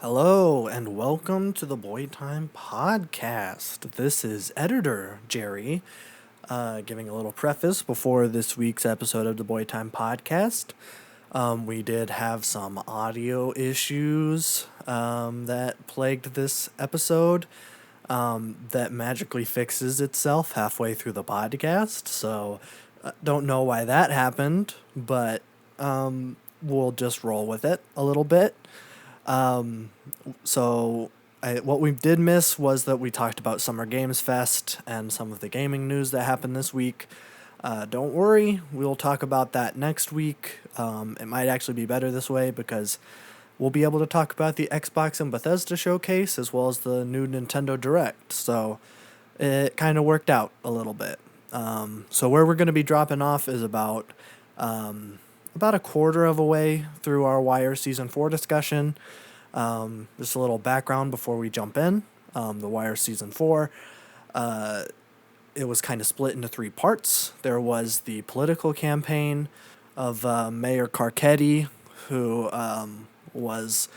Hello and welcome to the Boy Time Podcast. This is editor Jerry, giving a little preface before this week's episode of the Boy Time Podcast. We did have some audio issues that plagued this episode that magically fixes itself halfway through the podcast. So, don't know why that happened, but we'll just roll with it a little bit. What we did miss was that we talked about Summer Games Fest and some of the gaming news that happened this week. Don't worry, we'll talk about that next week. It might actually be better this way because we'll be able to talk about the Xbox and Bethesda showcase as well as the new Nintendo Direct. So it kind of worked out a little bit. So where we're going to be dropping off is about a quarter of a way through our Wire Season 4 discussion. Just a little background before we jump in. The Wire Season 4, it was kind of split into three parts. There was the political campaign of Mayor Carcetti, who was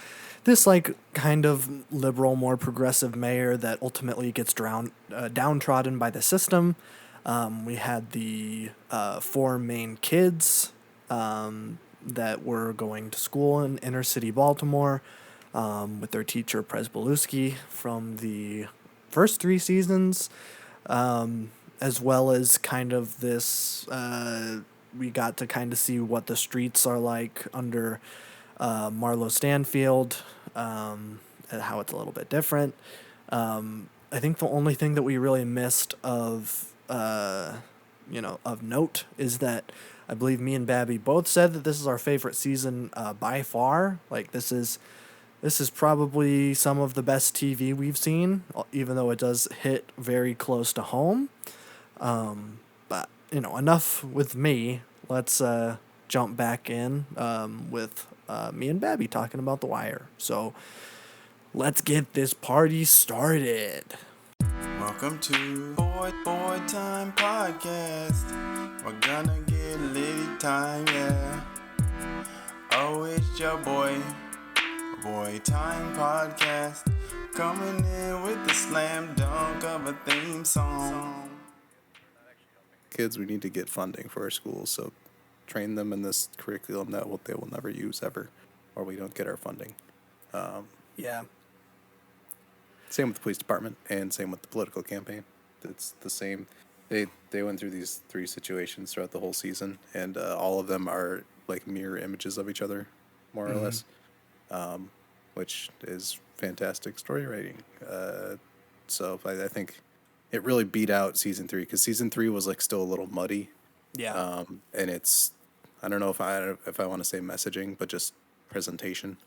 this kind of liberal, more progressive mayor that ultimately gets downtrodden by the system. We had the four main kids that were going to school in inner city Baltimore with their teacher Presbolewski from the first three seasons, as well as kind of this. We got to kind of see what the streets are like under Marlo Stanfield, and how it's a little bit different. I think the only thing that we really missed of note is that I believe me and Babby both said that this is our favorite season by far. Like this is probably some of the best TV we've seen, even though it does hit very close to home. But enough with me. Let's jump back in with me and Babby talking about The Wire. So let's get this party started. Welcome to Boy Time Podcast. We're gonna get litty time, yeah. Oh, it's your Boy Time Podcast, coming in with the slam dunk of a theme song. Kids, we need to get funding for our schools, so train them in this curriculum that they will never use ever, or we don't get our funding. Yeah. Same with the police department, and same with the political campaign. It's the same. They went through these three situations throughout the whole season, and all of them are like mirror images of each other, more or less, which is fantastic story writing. So I think it really beat out season 3 because season 3 was like still a little muddy. Yeah. And it's, I don't know if I want to say messaging, but just presentation.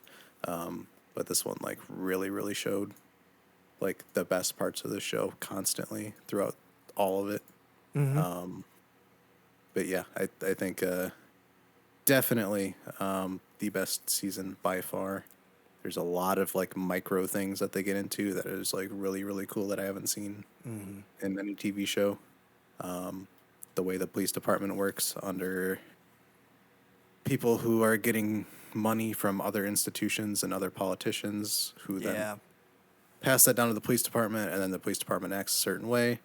But this one like really showed like the best parts of the show constantly throughout all of it. But yeah, I think definitely the best season by far. There's a lot of like micro things that they get into that is like really cool that I haven't seen in any TV show. The way the police department works under people who are getting money from other institutions and other politicians who then pass that down to the police department, and then the police department acts a certain way.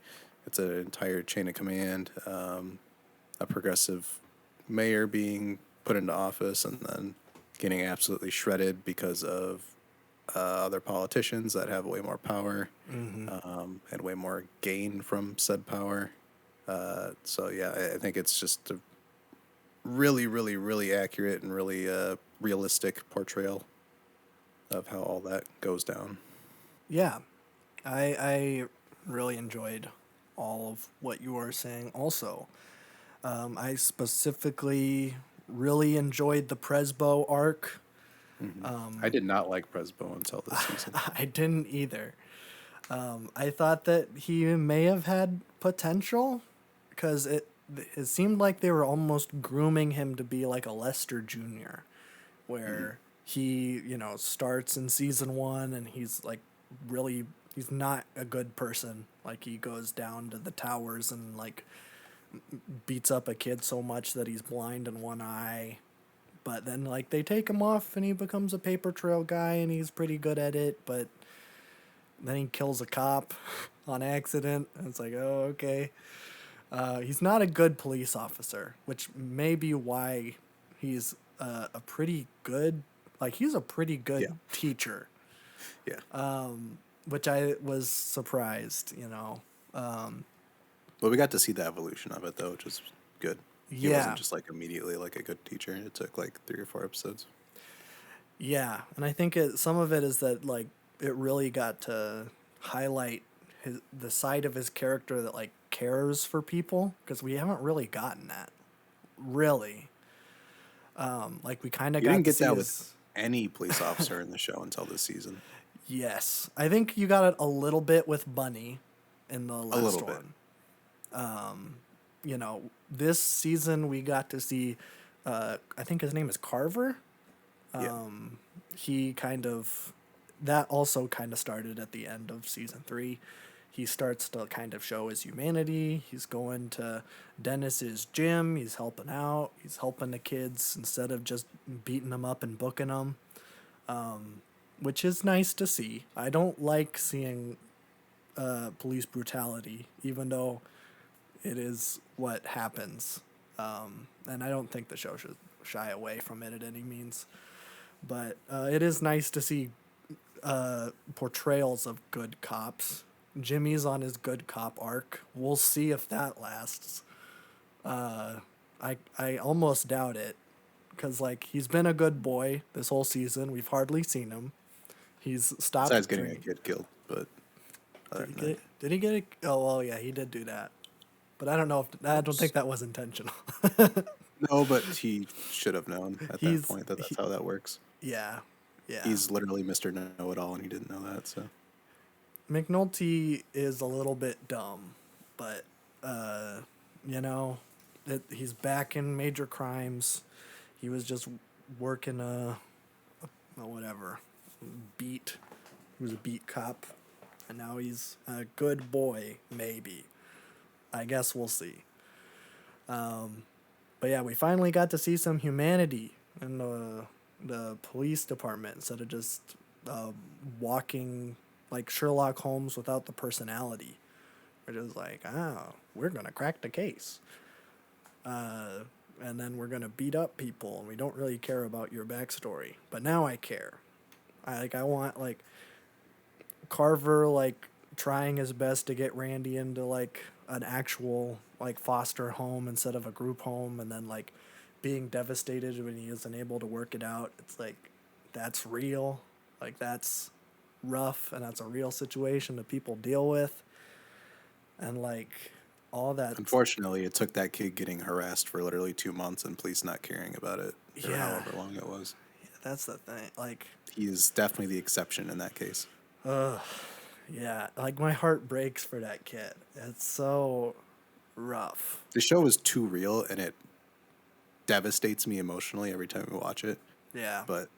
It's an entire chain of command. A progressive mayor being put into office and then getting absolutely shredded because of other politicians that have way more power and way more gain from said power. So yeah, I think it's just a really accurate and really realistic portrayal of how all that goes down. Yeah. I really enjoyed all of what you were saying also. I specifically really enjoyed the Presbo arc. I did not like Presbo until this season. I didn't either. I thought that he may have had potential because it seemed like they were almost grooming him to be like a Lester Jr., where he, starts in season 1 and he's like he's not a good person. Like he goes down to the towers and like beats up a kid so much that he's blind in one eye, But then like they take him off and he becomes a paper trail guy and he's pretty good at it, but then he kills a cop on accident. And it's like, oh, okay. He's not a good police officer, which may be why he's a pretty good, like he's a pretty good Yeah. teacher, Yeah. which I was surprised, But we got to see the evolution of it though, which is good. He Yeah. wasn't just like immediately like a good teacher. It took like 3 or 4 episodes. Yeah, and I think some of it is that like it really got to highlight the side of his character that like cares for people because we haven't really gotten that really. Like we kind of You got didn't to get see that his. with any police officer in the show until this season. Yes, I think you got it a little bit with Bunny in the last little bit. one. This season we got to see. I think his name is Carver. Yeah. He kind of that also kind of started at the end of season 3. He starts to kind of show his humanity. He's going to Dennis's gym. He's helping out. He's helping the kids instead of just beating them up and booking them, which is nice to see. I don't like seeing police brutality, even though it is what happens. And I don't think the show should shy away from it at any means. But it is nice to see portrayals of good cops. Jimmy's on his good cop arc. We'll see if that lasts. I almost doubt it, because like he's been a good boy this whole season. We've hardly seen him. He's stopped. Besides getting a kid killed, but other than that, Did he get it? Oh well, yeah, he did do that. But I don't know if I don't think that was intentional. no, but he should have known at that point that that's how that works. Yeah, yeah. He's literally Mr. Know-It-All, and he didn't know that. So McNulty is a little bit dumb, but he's back in major crimes. He was just working a whatever beat. He was a beat cop, and now he's a good boy. Maybe, I guess we'll see. But yeah, we finally got to see some humanity in the police department instead of just walking like Sherlock Holmes without the personality. We're just like, we're going to crack the case. And then we're going to beat up people, and we don't really care about your backstory. But now I care. I want, like, Carver, like, trying his best to get Randy into, like, an actual, like, foster home instead of a group home, and then, like, being devastated when he isn't able to work it out. It's like, that's real. Like, that's rough, and that's a real situation that people deal with. And, like, all that. Unfortunately, it took that kid getting harassed for literally 2 months and police not caring about it for however long it was. Yeah, that's the thing. Like, he is definitely the exception in that case. Yeah, like my heart breaks for that kid. It's so rough. The show is too real, and it devastates me emotionally every time we watch it. Yeah. But,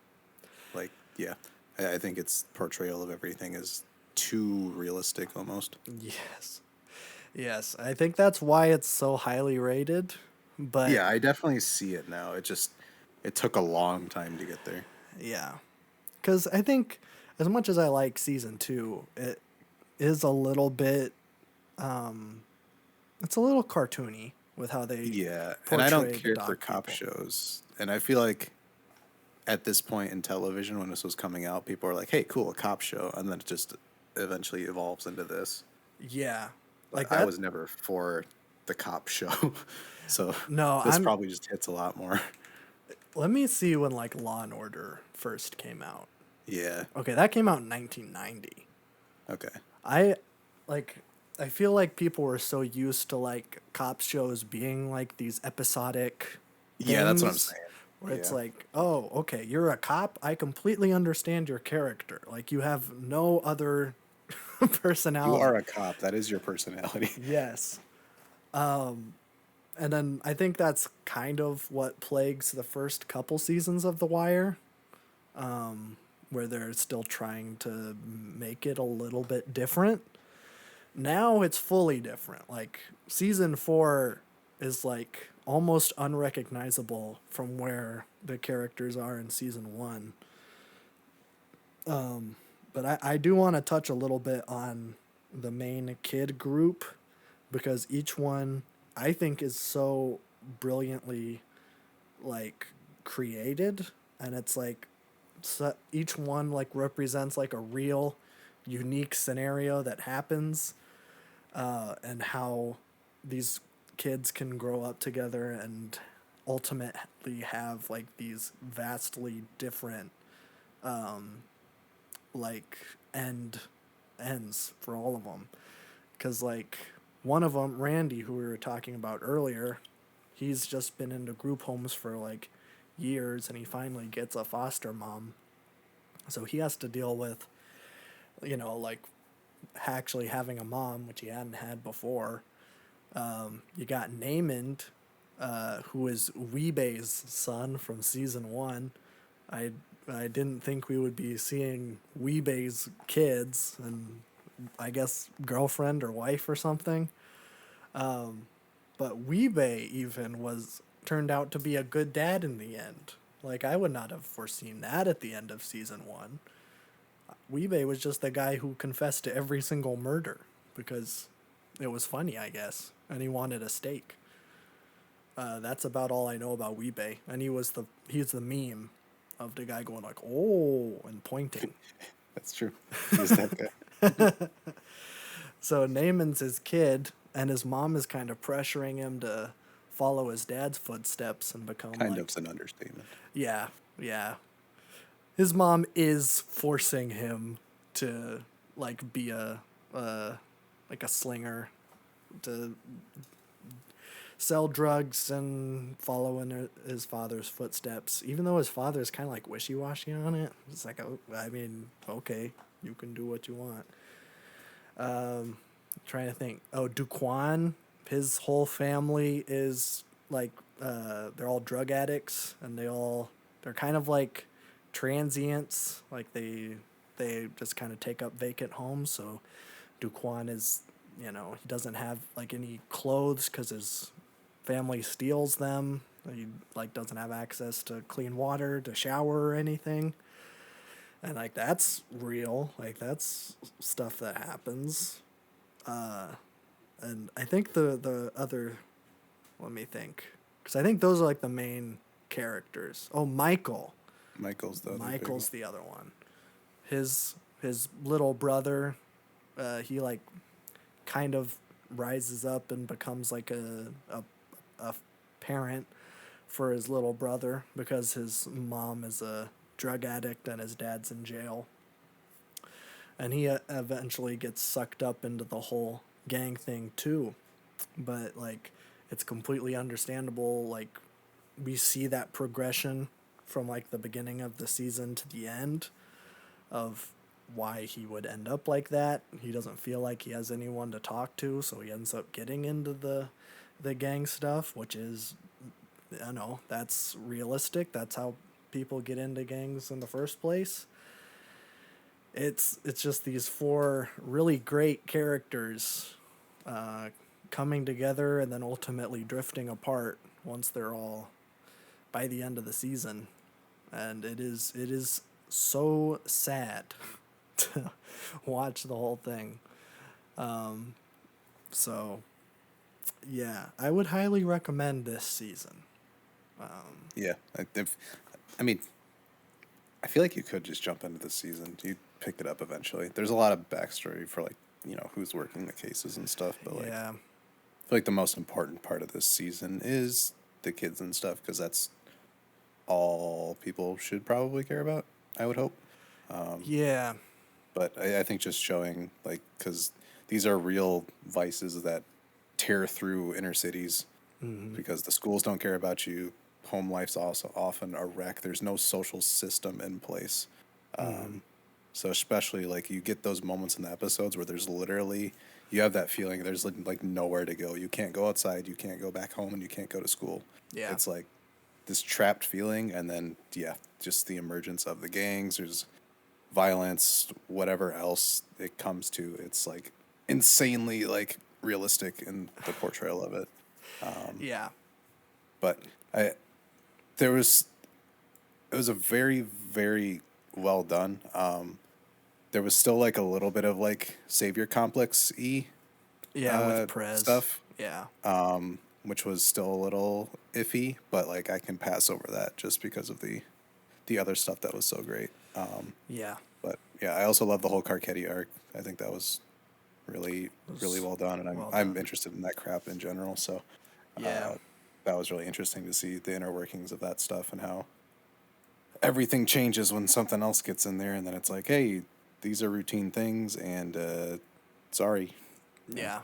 like, yeah, I think its portrayal of everything is too realistic almost. Yes, I think that's why it's so highly rated. But yeah, I definitely see it now. It took a long time to get there. Yeah, because I think as much as I like season 2, it is a little bit, it's a little cartoony with how they and I don't care for dog cop people. shows, and I feel like at this point in television when this was coming out, people are like, "Hey, cool, a cop show," and then it just eventually evolves into this. Yeah, like I was never for the cop show, so no, this probably just hits a lot more. Let me see when like Law and Order first came out. Yeah. Okay, that came out in 1990. Okay. I feel like people were so used to like cop shows being like these episodic things, yeah, that's what I'm saying. Where it's like, oh, okay, you're a cop. I completely understand your character. Like you have no other personality. You are a cop. That is your personality. Yes. And then I think that's kind of what plagues the first couple seasons of The Wire, where they're still trying to make it a little bit different. Now it's fully different. Like season 4 is like almost unrecognizable from where the characters are in season one. But I do want to touch a little bit on the main kid group because each one I think is so brilliantly like created, and it's like so each one like represents like a real unique scenario that happens, and how these kids can grow up together and ultimately have like these vastly different like ends for all of them, because like one of them, Randy, who we were talking about earlier, he's just been into group homes for like years, and he finally gets a foster mom, so he has to deal with, like actually having a mom, which he hadn't had before. You got Namond, who is Weebei's son from season one. I I didn't think we would be seeing Weebei's kids and I guess girlfriend or wife or something. But Weebei even was turned out to be a good dad in the end. Like I would not have foreseen that at the end of season one. Weebei was just the guy who confessed to every single murder because it was funny, I guess, and he wanted a steak. That's about all I know about Weebei, and he's the meme of the guy going like "oh" and pointing. That's true. He's that guy. So Naaman's his kid, and his mom is kind of pressuring him to follow his dad's footsteps and become Kind like of's an understatement. yeah, yeah. His mom is forcing him to like be like a slinger, to sell drugs and follow in his father's footsteps. Even though his father's kind of like wishy washy on it, it's like, oh, I mean, okay, you can do what you want. Trying to think. Oh, Duquan, his whole family is like they're all drug addicts, and they're kind of like transients. Like they just kind of take up vacant homes. So Duquan is, he doesn't have like any clothes because his family steals them. He like doesn't have access to clean water to shower or anything. And like that's real. Like that's stuff that happens. And I think the other, let me think, because I think those are like the main characters. Oh, Michael. Michael's the other big one. Michael's the other one. His little brother, he like kind of rises up and becomes like a parent for his little brother because his mom is a drug addict and his dad's in jail. And he eventually gets sucked up into the whole gang thing too. But like it's completely understandable, like we see that progression from like the beginning of the season to the end of why he would end up like that. He doesn't feel like he has anyone to talk to, so he ends up getting into the gang stuff, which is, that's realistic. That's how people get into gangs in the first place. It's just these four really great characters coming together and then ultimately drifting apart once they're all by the end of the season, and it is so sad to watch the whole thing. So yeah, I would highly recommend this season. Yeah, I mean, I feel like you could just jump into this season. You pick it up eventually. There's a lot of backstory for like who's working the cases and stuff, but like Yeah, I feel like the most important part of this season is the kids and stuff because that's all people should probably care about. I would hope. yeah, But I think just showing like because these are real vices that tear through inner cities because the schools don't care about you. Home life's also often a wreck. There's no social system in place. So especially like you get those moments in the episodes where there's literally you have that feeling there's like nowhere to go. You can't go outside, you can't go back home, and you can't go to school. yeah, It's like this trapped feeling, and then yeah, just the emergence of the gangs. There's violence, whatever else it comes to. It's like insanely like realistic in the portrayal of it. yeah. but I there was it was a very very well done. There was still like a little bit of like savior complex Yeah, with Prez. stuff, Yeah. which was still a little iffy, but like I can pass over that just because of the other stuff that was so great. Yeah. But yeah, I also love the whole Carcetti arc. I think that was It really was well done, and well I'm done. interested in that crap in general. So Yeah. that was really interesting to see the inner workings of that stuff and how everything changes when something else gets in there, and then it's like, hey, these are routine things, and sorry. Yeah. Yeah.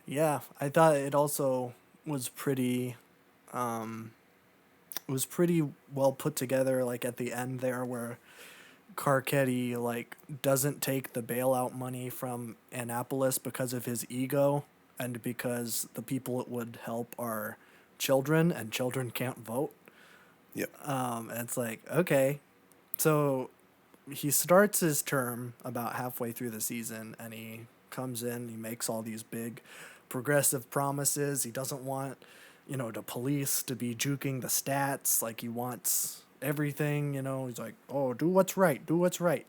Yeah. I thought it also was pretty it was pretty well put together, like at the end there where Carcetti like doesn't take the bailout money from Annapolis because of his ego and because the people it would help are children and children can't vote. Yep. And it's like, okay. So he starts his term about halfway through the season and he comes in, he makes all these big progressive promises. He doesn't want, the police to be juking the stats. Like he wants everything, he's like, oh, do what's right, do what's right.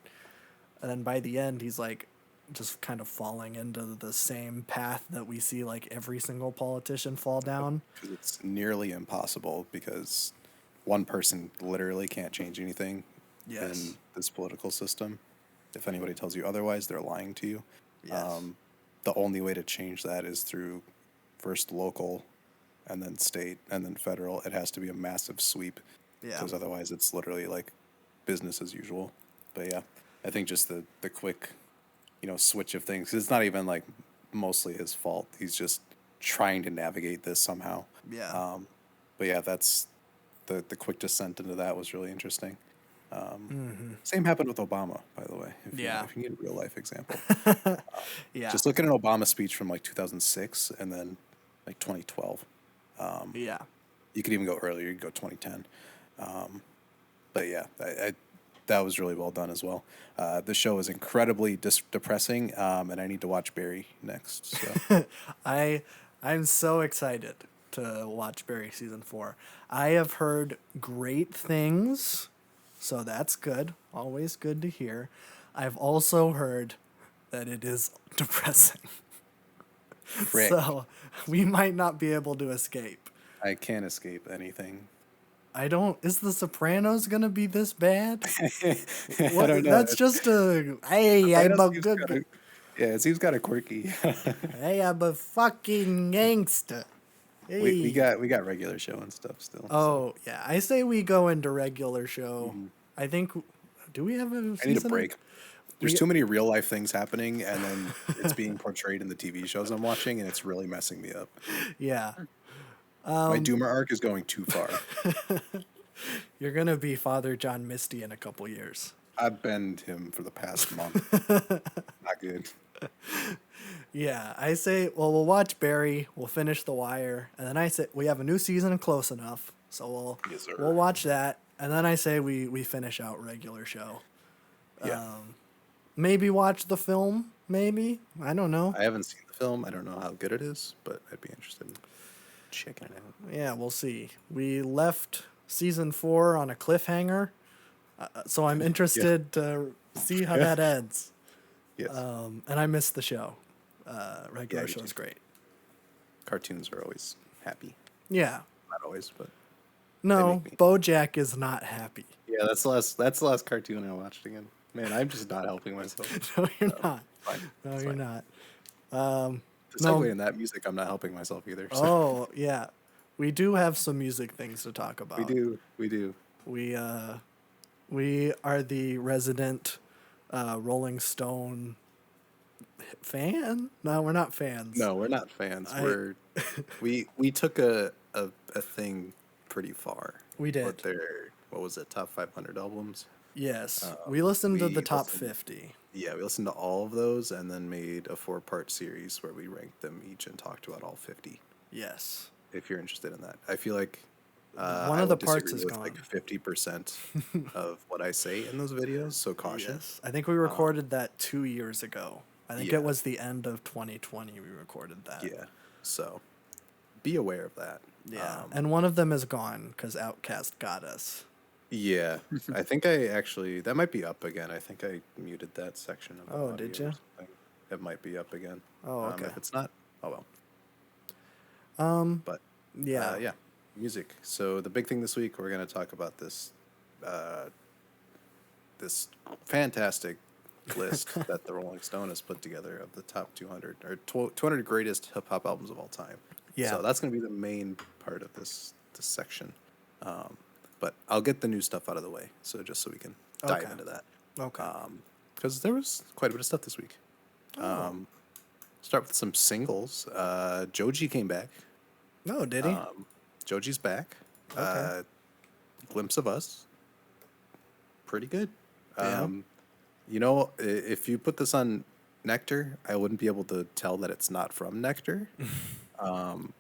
And then by the end, he's like, just kind of falling into the same path that we see like every single politician fall down. Because it's nearly impossible because one person literally can't change anything Yes. in this political system. If anybody tells you otherwise, they're lying to you. Yes. The only way to change that is through first local and then state and then federal. It has to be a massive sweep Yeah. because otherwise it's literally like business as usual. But yeah, I think just the quick, switch of things. 'Cause it's not even like mostly his fault. He's just trying to navigate this somehow. Yeah. But yeah, that's the quick descent into that was really interesting. Mm-hmm. Same happened with Obama, by the way. Yeah. If you need a real life example, Yeah. just look at an Obama speech from like 2006 and then like 2012. Yeah. You could even go earlier. You could go 2010. But yeah, I that was really well done as well. The show is incredibly depressing, and I need to watch Barry next. So I'm so excited to watch Barry season 4. I have heard great things, so that's good. Always good to hear. I've also heard that it is depressing. frick, So we might not be able to escape. I can't escape anything. I don't. Is The Sopranos gonna be this bad? I don't know. That's just a. Hey, I'm Sopranos a seems good. kinda- yeah, it seems kind of quirky. Hey, I'm a fucking gangster. Hey. we got regular show and stuff still. So. Oh yeah, I say we go into regular show. Mhm. I think. Do we have a I need a season? break. There's We- too many real life things happening, and then it's being portrayed in the TV shows I'm watching, and it's really messing me up. Yeah, My Doomer arc is going too far. you're gonna be Father John Misty in a couple years. I've been him for the past month. Not good. Yeah, I say. Well, we'll watch Barry. We'll finish The Wire, and then I say we have a new season Close Enough, so Yes, sir. we'll watch that, and then I say we finish out regular show. Yeah. Maybe watch the film. Maybe I don't know. I haven't seen the film. I don't know how good it is, but I'd be interested in checking it out. Yeah, we'll see. We left season 4 on a cliffhanger, so I'm interested to see how that ends. Yes. And I missed the show. Regular Yeah, me show is too. great. Cartoons are always happy. Yeah. Not always, but No, make me- BoJack is not happy. yeah, that's the last cartoon I watched again. Man, I'm just not helping myself. No, you're not. Fine. No, It's you're fine. not. The no. segue in that music, I'm not helping myself either. So Oh, yeah. We do have some music things to talk about. we do. We are the resident Rolling Stone fan. No, we're not fans. No, we're not fans. I- We took a thing pretty far. We did. With their what was it, top 500 albums? Yes, we listened to we the top listened- 50. Yeah, we listened to all of those and then made a 4-part series where we ranked them each and talked about all 50. Yes. If you're interested in that, I feel like One I of the would parts disagree is with gone. like 50% of what I say in those videos. So caution. Yes. I think we recorded that 2 years ago. I think Yeah. it was the end of 2020 we recorded that. Yeah. So be aware of that. Yeah, and one of them is gone because Outcast got us. Yeah, I think I actually that might be up again. I think I muted that section of the Oh, audio did or you? something. It might be up again. Oh, okay. If it's not, oh well. Um, But yeah. yeah, music. So the big thing this week, we're going to talk about uh, this fantastic list that the Rolling Stone has put together of the top 200 or 200 greatest hip hop albums of all time. Yeah. So that's going to be the main part of this section. But I'll get the new stuff out of the way. So just so we can dive Okay. into that. Okay. Because there was quite a bit of stuff this week. Oh. Start with some singles. Joji came back. No, did he? Joji's back. Okay. Glimpse of Us. Pretty good. Yeah. You know, if you put this on Nectar, I wouldn't be able to tell that it's not from Nectar.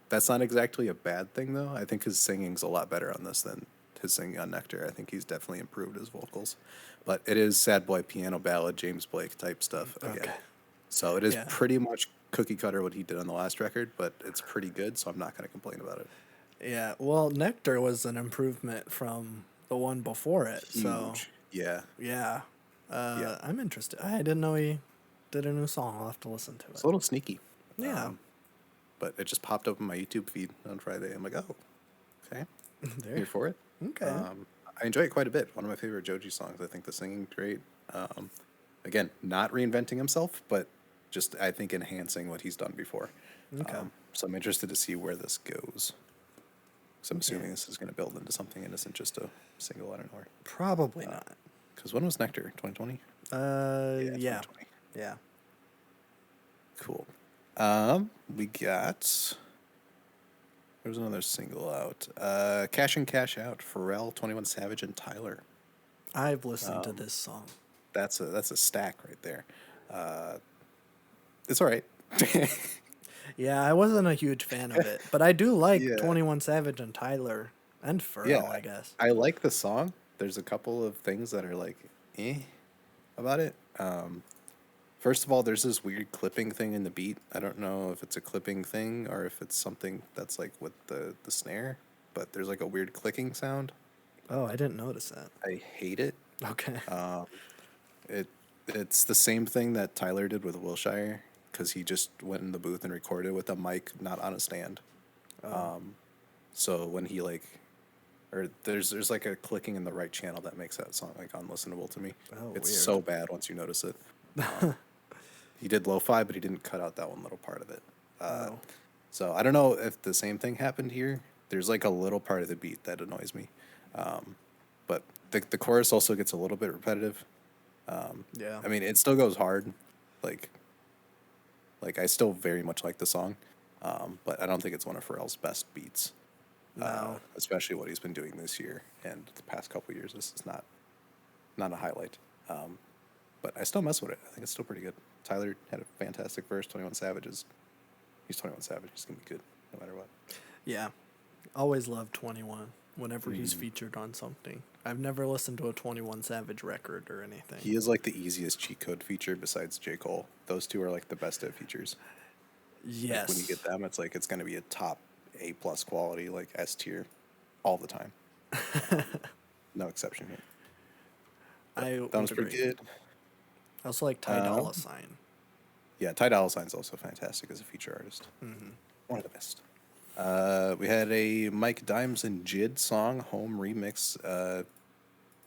That's not exactly a bad thing, though. I think his singing's a lot better on this than his singing on Nectar. I think he's definitely improved his vocals. But it is sad boy piano ballad, James Blake type stuff again. Okay. So it is Yeah. pretty much cookie cutter what he did on the last record, but it's pretty good, so I'm not going to complain about it. Yeah. Well, Nectar was an improvement from the one before it. So, Huge. Yeah. yeah. Yeah. I'm interested. I didn't know he did a new song. I'll have to listen to it. It's a little sneaky. Yeah. But it just popped up on my YouTube feed on Friday. I'm like, oh, okay. There. Here for it. Okay. I enjoy it quite a bit. One of my favorite Joji songs. I think the singing's great. Again, not reinventing himself, but just, I think, enhancing what he's done before. Okay. So I'm interested to see where this goes. So I'm assuming this is going to build into something and isn't just a single out of nowhere. Probably not. Because when was Nectar? 2020? Yeah. 2020. Yeah. Cool. We got. There was another single out. Cash in Cash Out. Pharrell, 21 Savage, and Tyler. I've listened to this song. That's a stack right there. It's all right. Yeah, I wasn't a huge fan of it, but I do like Yeah. 21 Savage and Tyler and Pharrell, Yeah, I guess. I like the song. There's a couple of things that are like, about it. First of all, there's this weird clipping thing in the beat. I don't know if it's a clipping thing or if it's something that's like with the snare, but there's like a weird clicking sound. Oh, I didn't notice that. I hate it. Okay. It's the same thing that Tyler did with Wilshire because he just went in the booth and recorded with a mic not on a stand. So when he there's like a clicking in the right channel that makes that song like unlistenable to me. Oh, It's weird. so bad once you notice it. He did lo-fi, but he didn't cut out that one little part of it. So I don't know if the same thing happened here. There's like a little part of the beat that annoys me. But the chorus also gets a little bit repetitive. Yeah. I mean, it still goes hard. Like I still very much like the song. But I don't think it's one of Pharrell's best beats. No. Especially what he's been doing this year and the past couple years. This is not a highlight. But I still mess with it. I think it's still pretty good. Tyler had a fantastic verse. 21 Savage he's 21 Savage. He's gonna be good no matter what. Yeah. Always loved 21 whenever he's featured on something. I've never listened to a 21 Savage record or anything. He is like the easiest cheat code feature besides J. Cole. Those two are like the best of features. Yes. Like when you get them, it's like it's gonna be a top A+ quality, like S tier, all the time. No exception here. That was pretty good. I also like Ty Dolla Sign. Yeah, Ty Dolla Sign's also fantastic as a feature artist. One of the best. We had a Mike Dimes and Jid song, Home remix.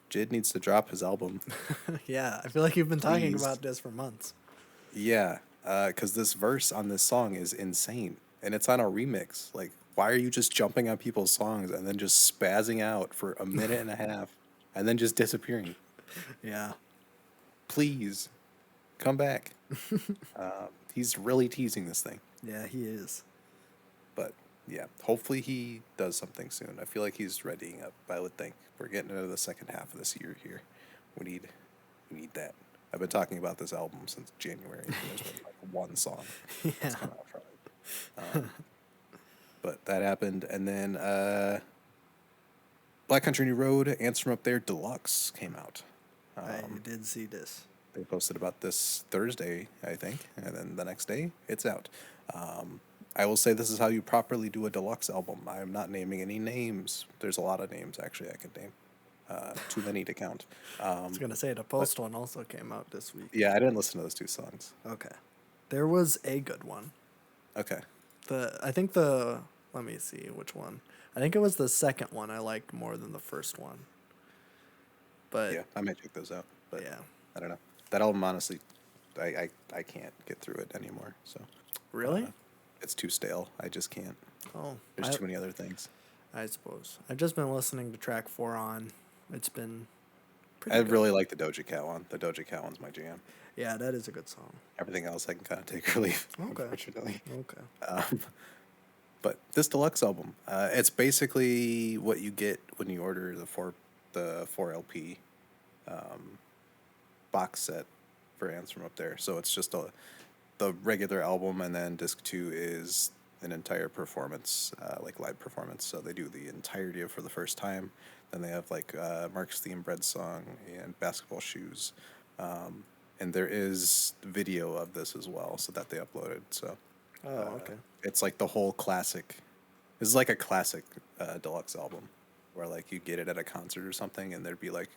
Jid needs to drop his album. Yeah, I feel like you've been talking Please. about this for months. Yeah, because this verse on this song is insane. And it's on a remix. Like, why are you just jumping on people's songs and then just spazzing out for a minute and a half and then just disappearing? Yeah. Please, come back. He's really teasing this thing. Yeah, he is. But yeah, hopefully he does something soon. I feel like he's readying up. I would think we're getting into the second half of this year here. We need that. I've been talking about this album since January. And there's been like one song that's come out from it. But that happened, and then Black Country New Road, Ants from Up There Deluxe came out. I did see this. They posted about this Thursday, I think, and then the next day it's out. I will say this is how you properly do a deluxe album. I am not naming any names. There's a lot of names actually I could name. Too many to count. I was gonna say the But Post one also came out this week. yeah, I didn't listen to those two songs. Okay, there was a good one. Okay. I think the let me see which one. I think it was the second one I liked more than the first one. But Yeah, I might check those out. But yeah, I don't know. That album, honestly, I can't get through it anymore. So really? it's too stale. I just can't. Oh, There's too many other things. I suppose I've just been listening to track 4 on. It's been I pretty good. really like the Doja Cat one. The Doja Cat one's my jam. Yeah, that is a good song. Everything else I can kind of take or leave, Okay. unfortunately. Okay. But this deluxe album, it's basically what you get when you order the 4 LP box set for Ants from Up There. So it's just the regular album, and then disc 2 is an entire performance, like live performance. So they do the entirety of For the First Time. Then they have like Mark's Theme Bread Song and Basketball Shoes. And there is video of this as well, so that they uploaded. So Okay. it's like the whole classic. This is like a classic deluxe album, where like you get it at a concert or something, and there'd be like,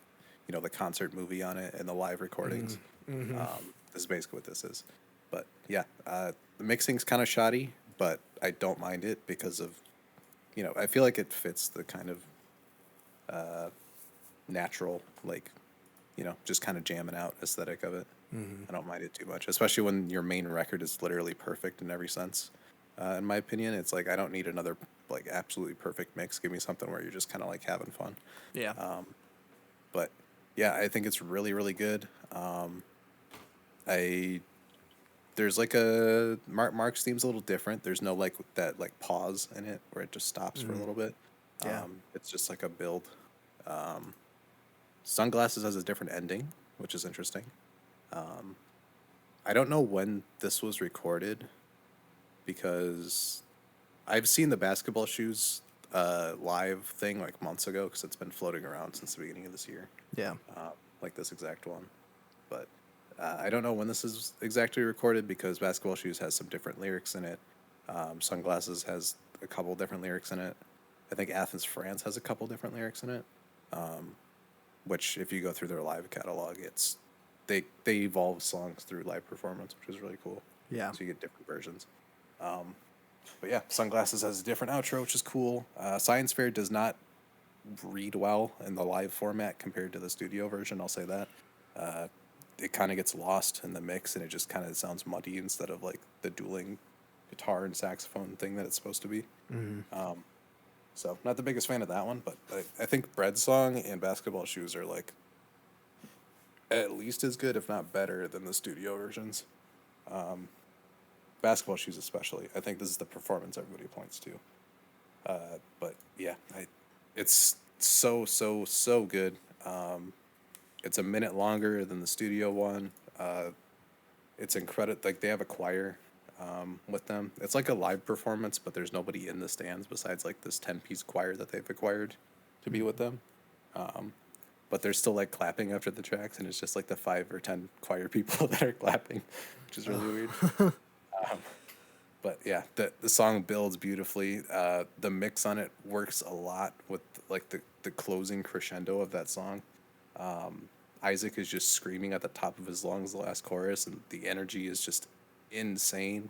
the concert movie on it and the live recordings. This is basically what this is. But yeah, the mixing's kind of shoddy, but I don't mind it because of, I feel like it fits the kind of natural, like, just kind of jamming out aesthetic of it. I don't mind it too much, especially when your main record is literally perfect in every sense. In my opinion, it's like I don't need another like absolutely perfect mix. Give me something where you're just kind of like having fun. Yeah. But yeah, I think it's really really good. There's like a Mark's theme's a little different. There's no like that like pause in it where it just stops for a little bit. Yeah. It's just like a build. Sunglasses has a different ending, which is interesting. I don't know when this was recorded because I've seen the Basketball Shoes live thing like months ago because it's been floating around since the beginning of this year, Yeah. like this exact one. But I don't know when this is exactly recorded because Basketball Shoes has some different lyrics in it. Sunglasses has a couple different lyrics in it. I think Athens, France has a couple different lyrics in it. Which, if you go through their live catalog, it's they evolve songs through live performance, which is really cool. Yeah. So you get different versions. But yeah, Sunglasses has a different outro, which is cool. Science Fair does not read well in the live format compared to the studio version. I'll say that. It kind of gets lost in the mix, and it just kind of sounds muddy instead of like the dueling guitar and saxophone thing that it's supposed to be. So not the biggest fan of that one, but I think Bread Song and Basketball Shoes are like at least as good, if not better, than the studio versions. Basketball Shoes especially. I think this is the performance everybody points to. But yeah, it's so good. It's a minute longer than the studio one. It's incredible. Like they have a choir with them. It's like a live performance, but there's nobody in the stands besides like this 10-piece choir that they've acquired to be with them. But they're still like clapping after the tracks, and it's just like the 5 or 10 choir people that are clapping, which is really weird. But yeah, the song builds beautifully. The mix on it works a lot with like the closing crescendo of that song. Isaac is just screaming at the top of his lungs the last chorus, and the energy is just insane.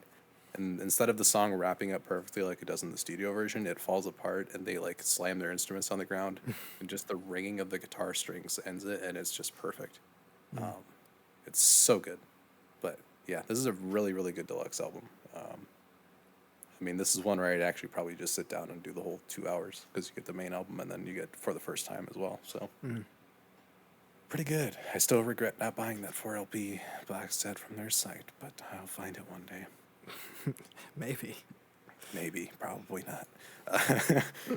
And instead of the song wrapping up perfectly like it does in the studio version, it falls apart and they like slam their instruments on the ground and just the ringing of the guitar strings ends it, and it's just perfect. It's so good. But yeah, this is a really really good deluxe album. I mean, this is one where I'd actually probably just sit down and do the whole 2 hours because you get the main album and then you get For the First Time as well. So pretty good. I still regret not buying that 4 LP box set from their site, but I'll find it one day. Maybe, probably not.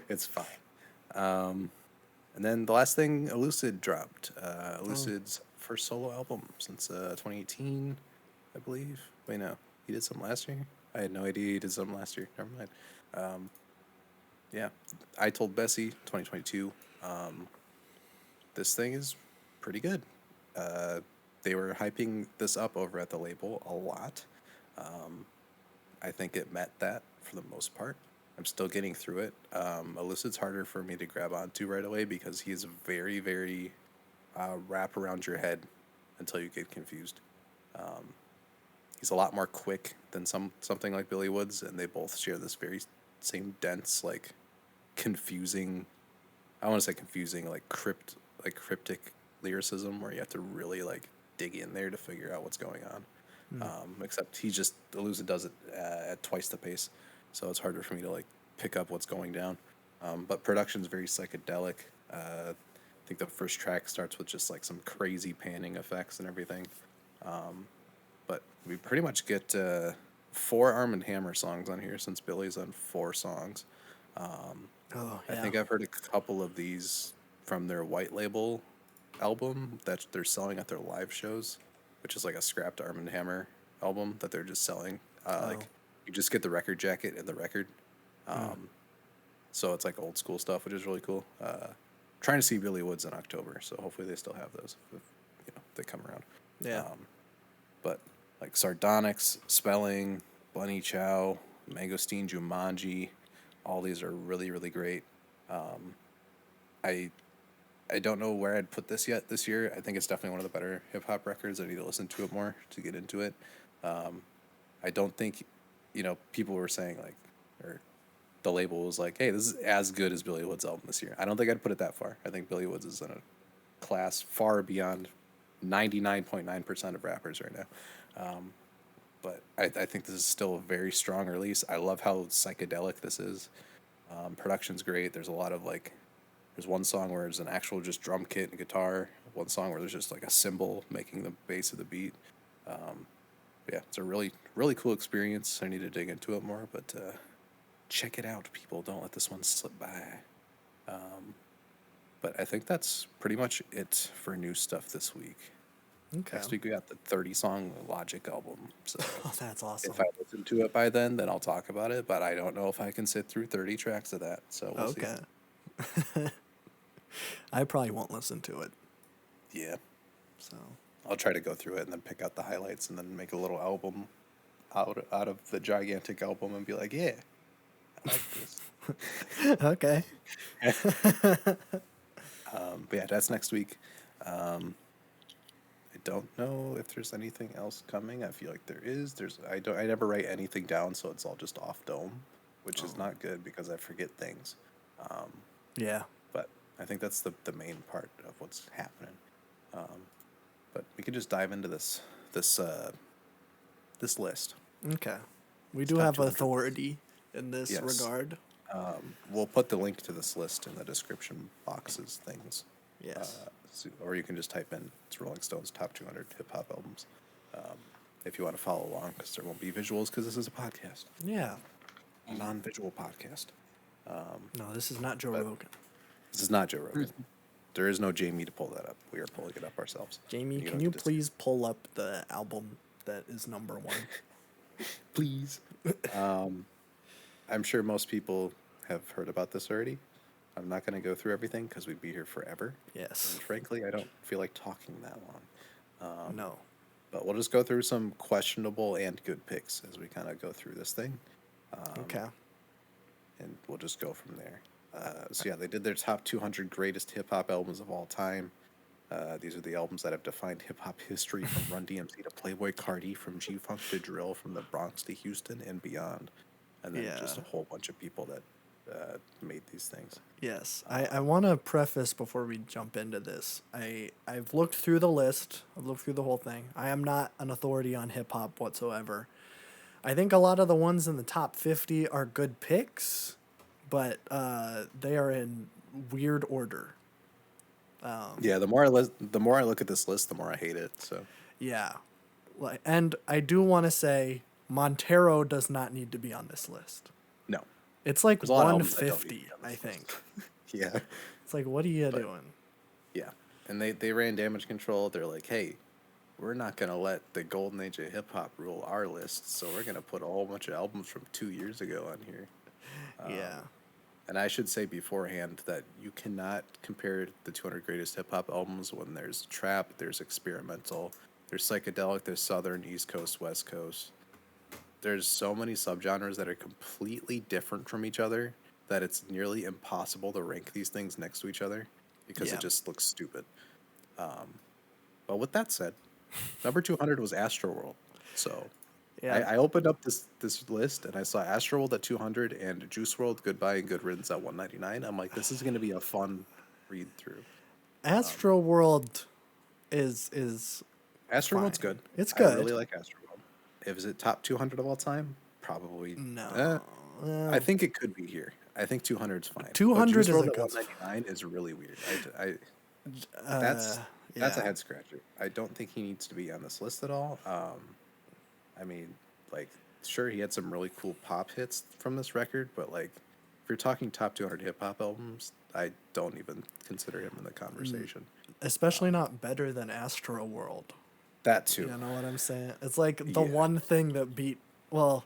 It's fine. And then the last thing, Elucid dropped. Elucid's first solo album since 2018, I believe. Wait, no, he did something last year. I had no idea he did something last year. Never mind. Yeah, I Told Bessie, 2022. This thing is pretty good. They were hyping this up over at the label a lot. I think it met that for the most part. I'm still getting through it. Illucid's harder for me to grab onto right away because he is very, very wrap around your head until you get confused. He's a lot more quick than something like Billy Woods, and they both share this very same dense, like confusing. I want to say confusing, like cryptic lyricism, where you have to really like dig in there to figure out what's going on. Except Elucid does it at twice the pace, so it's harder for me to like pick up what's going down. But production's very psychedelic. I think the first track starts with just like some crazy panning effects and everything. But we pretty much get 4 Arm and Hammer songs on here since Billy's on 4 songs. Oh, I think I've heard a couple of these from their white label album that they're selling at their live shows, which is like a scrapped Arm and Hammer album that they're just selling. Like you just get the record jacket and the record. So it's like old school stuff, which is really cool. Trying to see Billy Woods in October, so hopefully they still have those if they come around. Yeah. But like Sardonyx, Spelling, Bunny Chow, Mangosteen, Jumanji, all these are really, really great. I don't know where I'd put this yet this year. I think it's definitely one of the better hip hop records. I need to listen to it more to get into it. I don't think, people were saying like, or the label was like, hey, this is as good as Billy Woods' album this year. I don't think I'd put it that far. I think Billy Woods is in a class far beyond 99.9% of rappers right now. But I think this is still a very strong release. I love how psychedelic this is. Production's great. There's a lot of like, there's one song where there's an actual just drum kit and guitar. One song where there's just like a cymbal making the bass of the beat. Yeah, it's a really, really cool experience. I need to dig into it more, but check it out, people. Don't let this one slip by. But I think that's pretty much it for new stuff this week. Okay. Next week we got the 30-song Logic album. So Oh, that's awesome. if I listen to it by then I'll talk about it. But I don't know if I can sit through 30 tracks of that. So we'll see. Okay. I probably won't listen to it. Yeah. So I'll try to go through it and then pick out the highlights and then make a little album out of the gigantic album and be like, yeah, I like this. okay. But yeah, that's next week. I don't know if there's anything else coming. I feel like there is. I never write anything down, so it's all just off dome, which is not good because I forget things. Yeah. But I think that's the main part of what's happening. But we could just dive into this list. Okay. We do top have 200 authority in this Yes. regard. We'll put the link to this list in the description boxes things. Yes. Or you can just type in it's Rolling Stone's top 200 hip hop albums. If you want to follow along, because there won't be visuals, because this is a podcast, Yeah. a non-visual podcast. No, this is not Joe Rogan. This is not Joe Rogan. There is no Jamie to pull that up. We are pulling it up ourselves. Jamie, don't can you get to please pull up the album that is number 1? please? I'm sure most people have heard about this already. I'm not going to go through everything because we'd be here forever. Yes. And frankly, I don't feel like talking that long. No. But we'll just go through some questionable and good picks as we kind of go through this thing. Okay. And we'll just go from there. So yeah, they did their top 200 greatest hip hop albums of all time. These are the albums that have defined hip hop history, from Run DMC to Playboi Carti, from G Funk to Drill, from the Bronx to Houston and beyond. And then just a whole bunch of people that made these things. Yes. I want to preface before we jump into this. I've looked through the list. I've looked through the whole thing. I am not an authority on hip hop whatsoever. I think a lot of the ones in the top 50 are good picks, but they are in weird order. Yeah, the more I look at this list, the more I hate it. So Yeah. And I do want to say Montero does not need to be on this list. no, It's like there's a lot of albums that don't need to 150, be on I this think. yeah, It's like, what are you doing? yeah. And they ran Damage Control. They're like, hey, we're not gonna let the golden age of hip hop rule our list, so we're gonna put a whole bunch of albums from 2 years ago on here. Yeah. And I should say beforehand that you cannot compare the 200 greatest hip hop albums when there's trap, there's experimental, there's psychedelic, there's southern, East Coast, West Coast. there's so many subgenres that are completely different from each other that it's nearly impossible to rank these things next to each other because Yeah. it just looks stupid. But with that said, number 200 was Astroworld. So Yeah. I opened up this list and I saw Astroworld at 200 and Juice World Goodbye and Good Riddance at 199. I'm like, this is going to be a fun read through. Astro World is Astroworld's fine. good. It's I good. really like Astroworld. If is it top 200 of all time? Probably. No. I think it could be here. I think 200 is fine. But 200 Juice is World a at good. 199 is really weird. Uh, That's a yeah. head scratcher. I don't think he needs to be on this list at all. I mean, like, sure, he had some really cool pop hits from this record, but like, if you're talking top 200 hip hop albums, I don't even consider him in the conversation. Especially not better than Astro World. That too. You know what I'm saying? It's like the Yeah. one thing that beat. Well,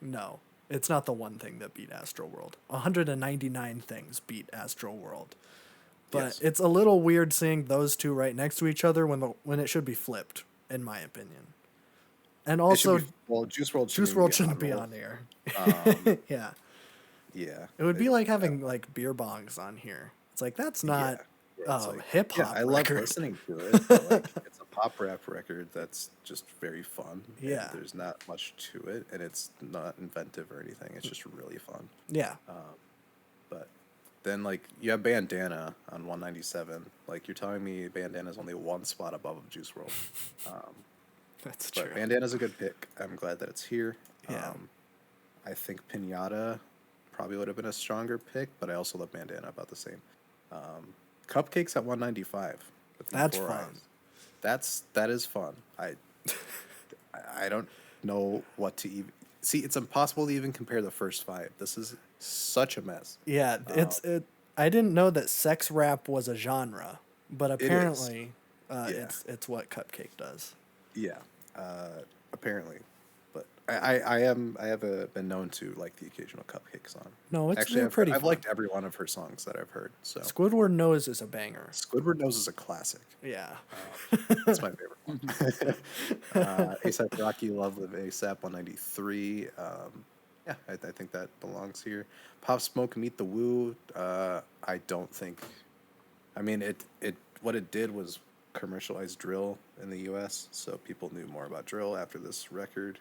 no, it's not the one thing that beat Astro World. 199 things beat Astro World. But Yes. it's a little weird seeing those two right next to each other when it should be flipped, in my opinion. And It should also, be, well, Juice World Juice shouldn't World be shouldn't on be the on list. here. Um, Yeah, yeah. it would be like having like beer bongs on here. It's like that's not where it's like, hip yeah, hop. I love record. listening to it, but like, it's a pop rap record that's just very fun. and Yeah. there's not much to it, and it's not inventive or anything. It's just really fun. Yeah, But then, like, you have Bandana on 197. Like, you're telling me Bandana's only one spot above of Juice World. that's true. But Bandana's a good pick. I'm glad that it's here. Yeah. I think Pinata probably would have been a stronger pick, but I also love Bandana about the same. Cupcakes at 195. with the That's Four fun. Eyes. That is fun. I don't know what to even see. It's impossible to even compare the first five. This is such a mess. Yeah, I didn't know that sex rap was a genre, but is. apparently, Yeah. it's what Cupcake does. Yeah, apparently, but I have been known to like the occasional Cupcake song. No, Actually, they're pretty I've fun. liked every one of her songs that I've heard. So Squidward Nose is a banger. Squidward Nose is a classic. Yeah, That's my favorite one. ASAP Rocky, Love Live ASAP 193. Yeah, I think that belongs here. Pop Smoke, Meet the Woo. I don't think. I mean, what it did was commercialize drill in the U.S., so people knew more about drill after this record.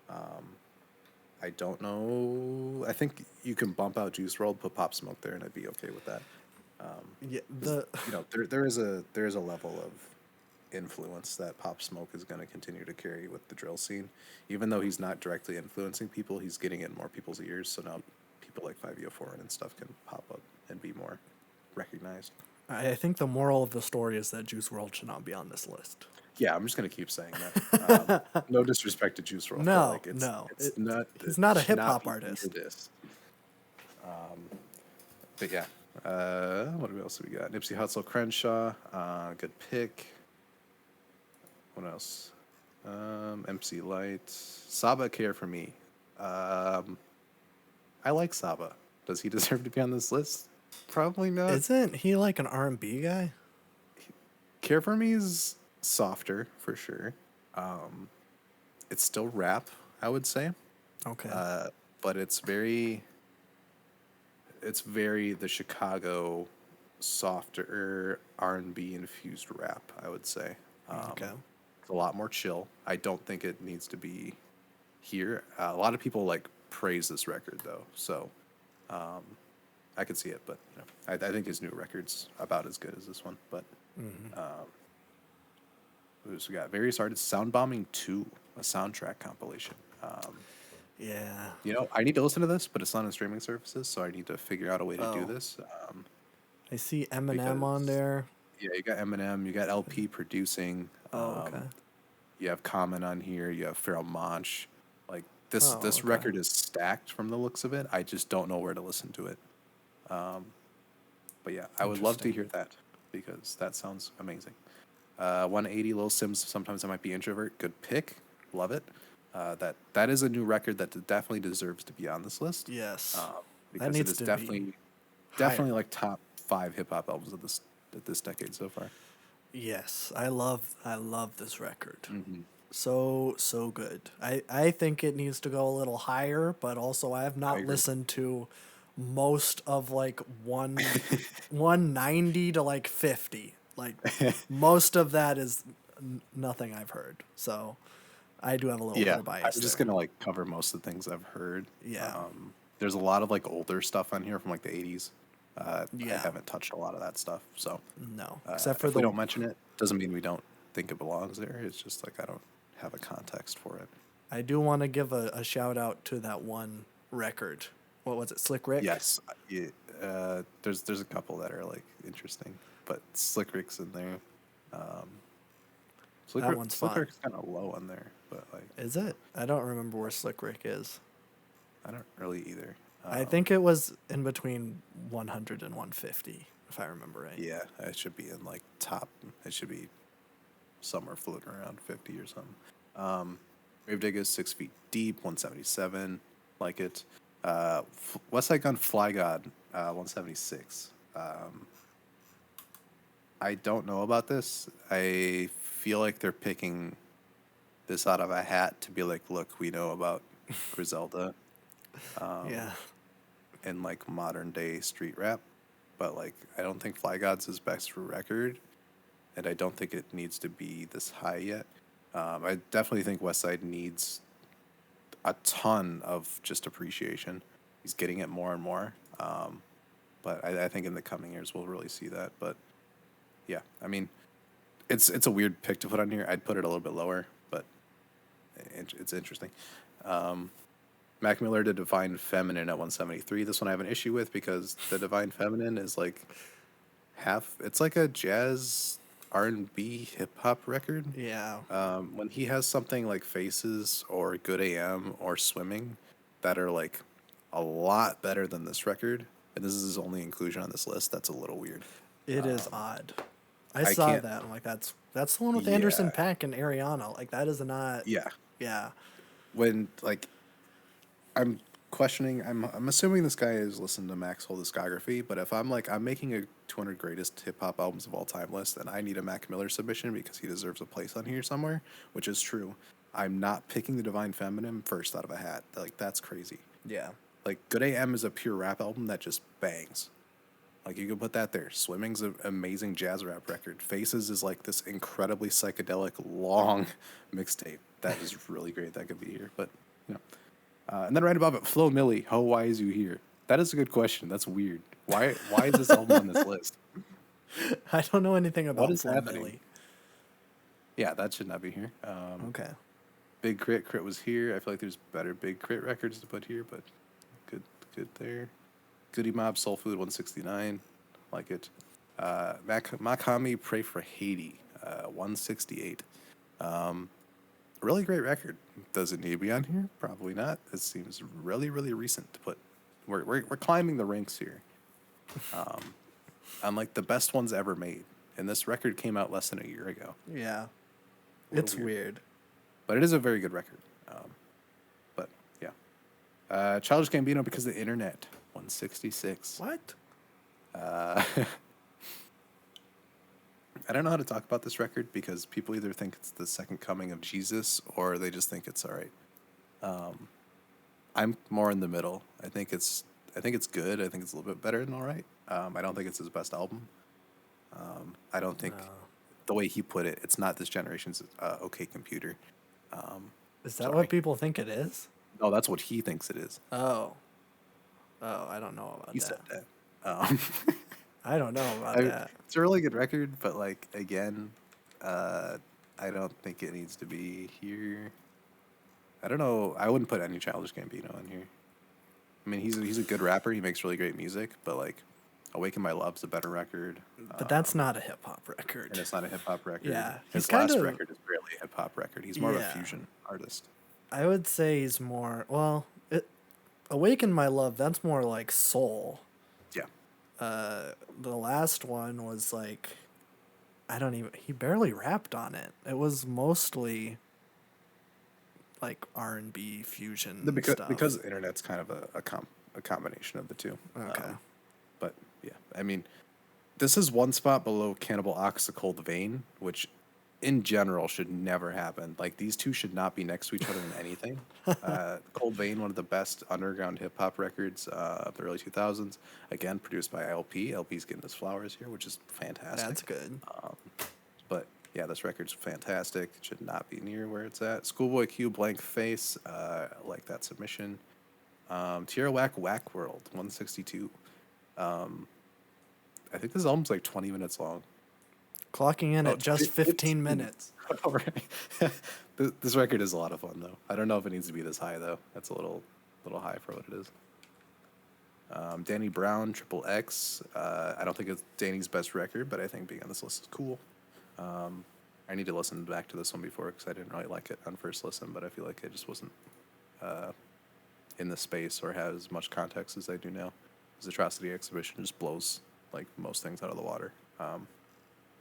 I don't know. I think you can bump out Juice WRLD, put Pop Smoke there, and I'd be okay with that. yeah. 'Cause, there is a level of influence that Pop Smoke is going to continue to carry with the drill scene, even though he's not directly influencing people. He's getting it in more people's ears, so now people like 504 and stuff can pop up and be more recognized. I think the moral of the story is that Juice WRLD should not be on this list. Yeah, I'm just gonna keep saying that. No disrespect to Juice WRLD. No, but like no, it's not. he's it not a should hip-hop be artist. near This. But yeah, what else do we got? Nipsey Hussle, Crenshaw, good pick. What else? MC Light, Saba, Care for Me. I like Saba. Does he deserve to be on this list? Probably not. Isn't he like an R&B guy? Care for Me is softer for sure. It's still rap, I would say, Okay. but it's very the Chicago softer R&B infused rap, I would say. Okay. It's a lot more chill. I don't think it needs to be here. A lot of people like praise this record though, so I could see it. But you know, I think his new record's about as good as this one. But what else we got? Various artists. Sound Bombing 2, a soundtrack compilation. Yeah. You know, I need to listen to this, but it's not on streaming services, so I need to figure out a way to do Oh. this. I see Eminem on because- there. Yeah, you got Eminem, you got LP producing. Oh, okay. You have Common on here. You have Pharoah Monch. Like this Oh, okay. record is stacked from the looks of it. I just don't know where to listen to it. But yeah, I would love to hear that because that sounds amazing. 180 Lil Sims. Sometimes I might be introvert. Good pick. Love it. That is a new record that definitely deserves to be on this list. Yes. Because needs it is to be definitely like top 5 hip hop albums of this decade so far. Yes. I love this record. So good. I think it needs to go a little higher, but also I have I not agree. listened to most of like 190 to like 50. Like most of that is nothing I've heard. So I do have a little bit Yeah, of bias I'm just there. gonna like cover most of the things I've heard. Yeah. There's a lot of like older stuff on here from like the 80s. I Yeah. haven't touched a lot of that stuff, so No. Except for if we the don't mention it, doesn't mean we don't think it belongs there. It's just like I don't have a context for it. I do want to give a shout out to that one record. What was it? Slick Rick? Yes, yeah, there's a couple that are like interesting, but Slick Rick's in there. Um, That one's Slick fun. Rick's kind of low on there, but like Is it? I don't remember where Slick Rick is. I don't really either. I think it was in between 100 and 150, if I remember right. Yeah, it should be in like top. It should be somewhere floating around 50 or something. Gravedigger is 6 feet deep, 177. Like it. West Side Gun Fly God, 176. I don't know about this. I feel like they're picking this out of a hat to be like, look, we know about Griselda Yeah. and like modern day street rap, but like I don't think Fly God's his best record, and I don't think it needs to be this high yet. I definitely think Westside needs a ton of just appreciation. He's getting it more and more, but I think in the coming years we'll really see that. But yeah, I mean, it's a weird pick to put on here. I'd put it a little bit lower, but it's interesting. Mac Miller to Divine Feminine at 173. This one I have an issue with because the Divine Feminine is like half. It's like a jazz R&B hip hop record. Yeah. When he has something like Faces or Good AM or Swimming that are like a lot better than this record, and this is his only inclusion on this list, that's a little weird. It is odd. I I saw can't. that. I'm like, that's the one with Yeah, Anderson Paak and Ariana. Like that is not. yeah. Yeah. When like I'm questioning, I'm assuming this guy has listened to Mac's whole discography, but if I'm like I'm making a 200 greatest hip hop albums of all time list, and I need a Mac Miller submission because he deserves a place on here somewhere, which is true. I'm not picking the Divine Feminine first out of a hat. Like that's crazy. Yeah. Like Good AM is a pure rap album that just bangs. Like you can put that there. Swimming's an amazing jazz rap record. Faces is like this incredibly psychedelic long mixtape that is really great. That could be here, but you know. And then right above it, Flo Milli, Ho, why is you here? That is a good question. That's weird. Why is this album on this list? I don't know anything What about is Flo happening? Milli. Yeah, that should not be here. Okay. Big Crit was here. I feel like there's better Big Crit records to put here, but good there. Goody Mob, Soul Food, 169. Like it. Makami, Pray for Haiti, 168. Really great record. Does it need to be on here? Probably not. It seems really, really recent to put. We're climbing the ranks here. On like the best ones ever made. And this record came out less than a year ago. Yeah. A little It's weird. But it is a very good record. But yeah. Childish Gambino because of the internet, 166. What? I don't know how to talk about this record because people either think it's the second coming of Jesus or they just think it's all right. I'm more in the middle. I think it's good. I think it's a little bit better than all right. I don't think it's his best album. I don't think the way he put it, it's not this generation's OK Computer. Is that Sorry. what people think it is? No, that's what he thinks it is. Oh. Oh, I don't know about He that. said that. I don't know about that. It's a really good record, but like again, I don't think it needs to be here. I don't know. I wouldn't put any Childish Gambino in here. I mean, he's a good rapper. He makes really great music, but like, Awaken My Love's a better record. But that's not a hip hop record. And it's not a hip hop record. Yeah, his he's last kinda- record is barely a hip hop record. He's more of a Yeah. fusion artist. I would say he's more Awaken My Love, that's more like soul. Yeah. The last one was like he barely rapped on it. It was mostly like R&B fusion stuff. Because the internet's kind of a combination of the two. Okay. But yeah, I mean, this is one spot below Cannibal Ox, The Cold Vein, which in general should never happen. Like these two should not be next to each other in anything. Cold Vein, one of the best underground hip hop records of the early 2000s. Again, produced by LP. LP's getting his flowers here, which is fantastic. That's good. But yeah, this record's fantastic. It should not be near where it's at. Schoolboy Q, Blank Face. I like that submission. Tierra Whack, Whack World, 162. I think this album's like 20 minutes long. Clocking in at just 15 15 minutes. All right. This record is a lot of fun, though. I don't know if it needs to be this high, though. That's a little high for what it is. Danny Brown, Triple X. I don't think it's Danny's best record, but I think being on this list is cool. I need to listen back to this one before because I didn't really like it on first listen, but I feel like it just wasn't in the space or has as much context as I do now. His Atrocity Exhibition just blows like most things out of the water.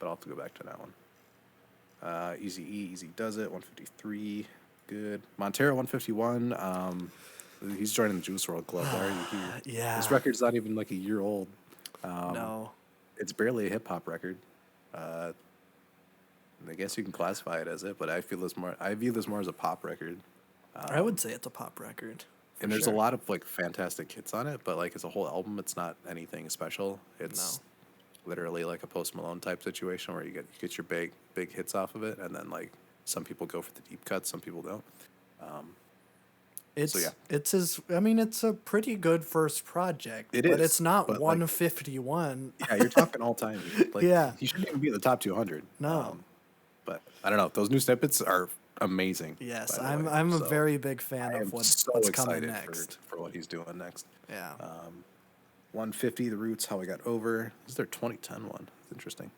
But I'll have to go back to that one. Easy E, Easy Does It, 153, good. Montero, 151. He's joining the Juice World Club. Why are you here? Yeah. This record's not even like a year old. No. It's barely a hip hop record. I guess you can classify it as it, but I view this more as a pop record. I would say it's a pop record. And there's a lot of like fantastic hits on it, but like as a whole album, it's not anything special. It's literally like a Post Malone type situation where you get your big hits off of it, and then like some people go for the deep cuts, some people don't. It's his. I mean, it's a pretty good first project. But it's not 151. Yeah, you're talking all time. Like, Yeah. he shouldn't even be in the top 200. No. But I don't know. Those new snippets are amazing. Yes, by the way. I'm a So very big fan I am of what's coming excited next. for what he's doing next. Yeah. 150, The Roots, How I Got Over. This is their 2010 one. It's interesting.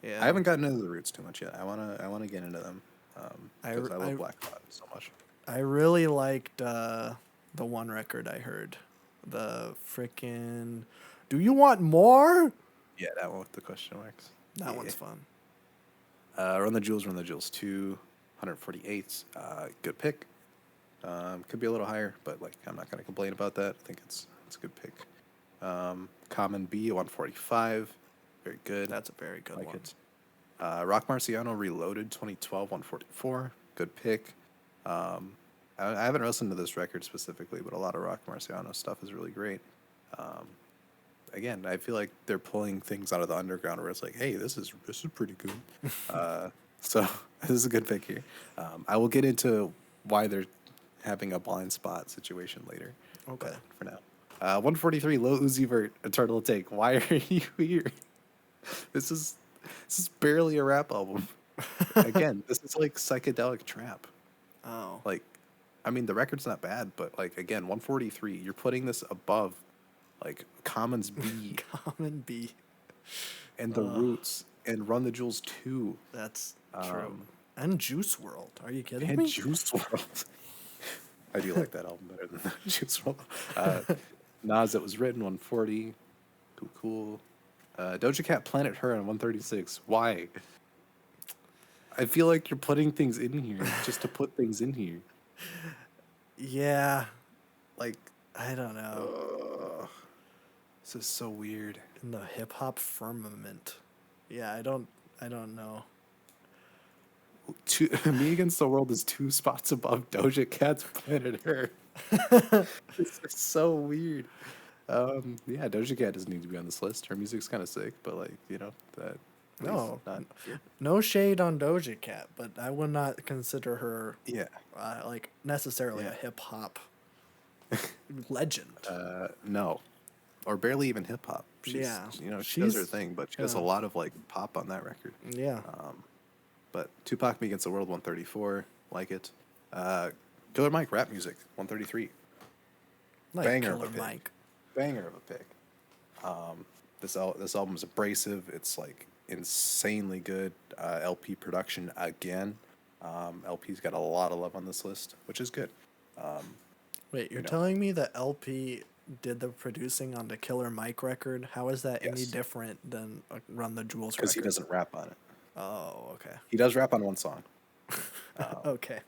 Yeah. I haven't gotten into The Roots too much yet. I wanna get into them because I love Black Thought so much. I really liked the one record I heard. The freaking Do You Want More? Yeah, that one with the question marks. That one's fun. Run the Jewels 2, 148. Good pick. Could be a little higher, but like I'm not gonna complain about that. I think it's a good pick. Common B, 145. Very good. That's a very good one. It. Rock Marciano Reloaded 2012, 144. Good pick. I haven't listened to this record specifically, but a lot of Rock Marciano stuff is really great. Again, I feel like they're pulling things out of the underground where it's like, hey, this is pretty good. So this is a good pick here. I will get into why they're having a blind spot situation later. Okay. But for now. 143, Lil Uzi Vert, Eternal Take. Why are you here? This is barely a rap album. Again, this is like psychedelic trap. Oh. Like, I mean, the record's not bad, but like again, 143. You're putting this above, like Commons B, Common B, and The Roots, and Run the Jewels 2. That's true. And Juice World. Are you kidding And me? Juice WRLD. I do like that album better than Juice WRLD. Nas, It Was Written, 140. Cool. Doja Cat, Planet Her on 136. Why? I feel like you're putting things in here just to put things in here. Yeah. Like, I don't know. this is so weird. In the hip hop firmament. Yeah, I don't know. Me Against the World is 2 spots above Doja Cat's Planet Her. It's so weird. Yeah, Doja Cat doesn't need to be on this list. Her music's kind of sick, but like, that. No, not, no shade on Doja Cat, but I would not consider her yeah. like necessarily a hip hop legend. No, or barely even hip hop. She does her thing, but she does a lot of like pop on that record. Yeah. But Tupac, Me Against the World, 134, like it. Killer Mike, rap music, 133. Like Banger Killer of a pick. Mike. Banger of a pick. This album is abrasive. It's like insanely good. LP production again. LP's got a lot of love on this list, which is good. Wait, you're telling me that LP did the producing on the Killer Mike record? How is that any different than Run the Jewels record? Because he doesn't rap on it. Oh, okay. He does rap on one song. Okay.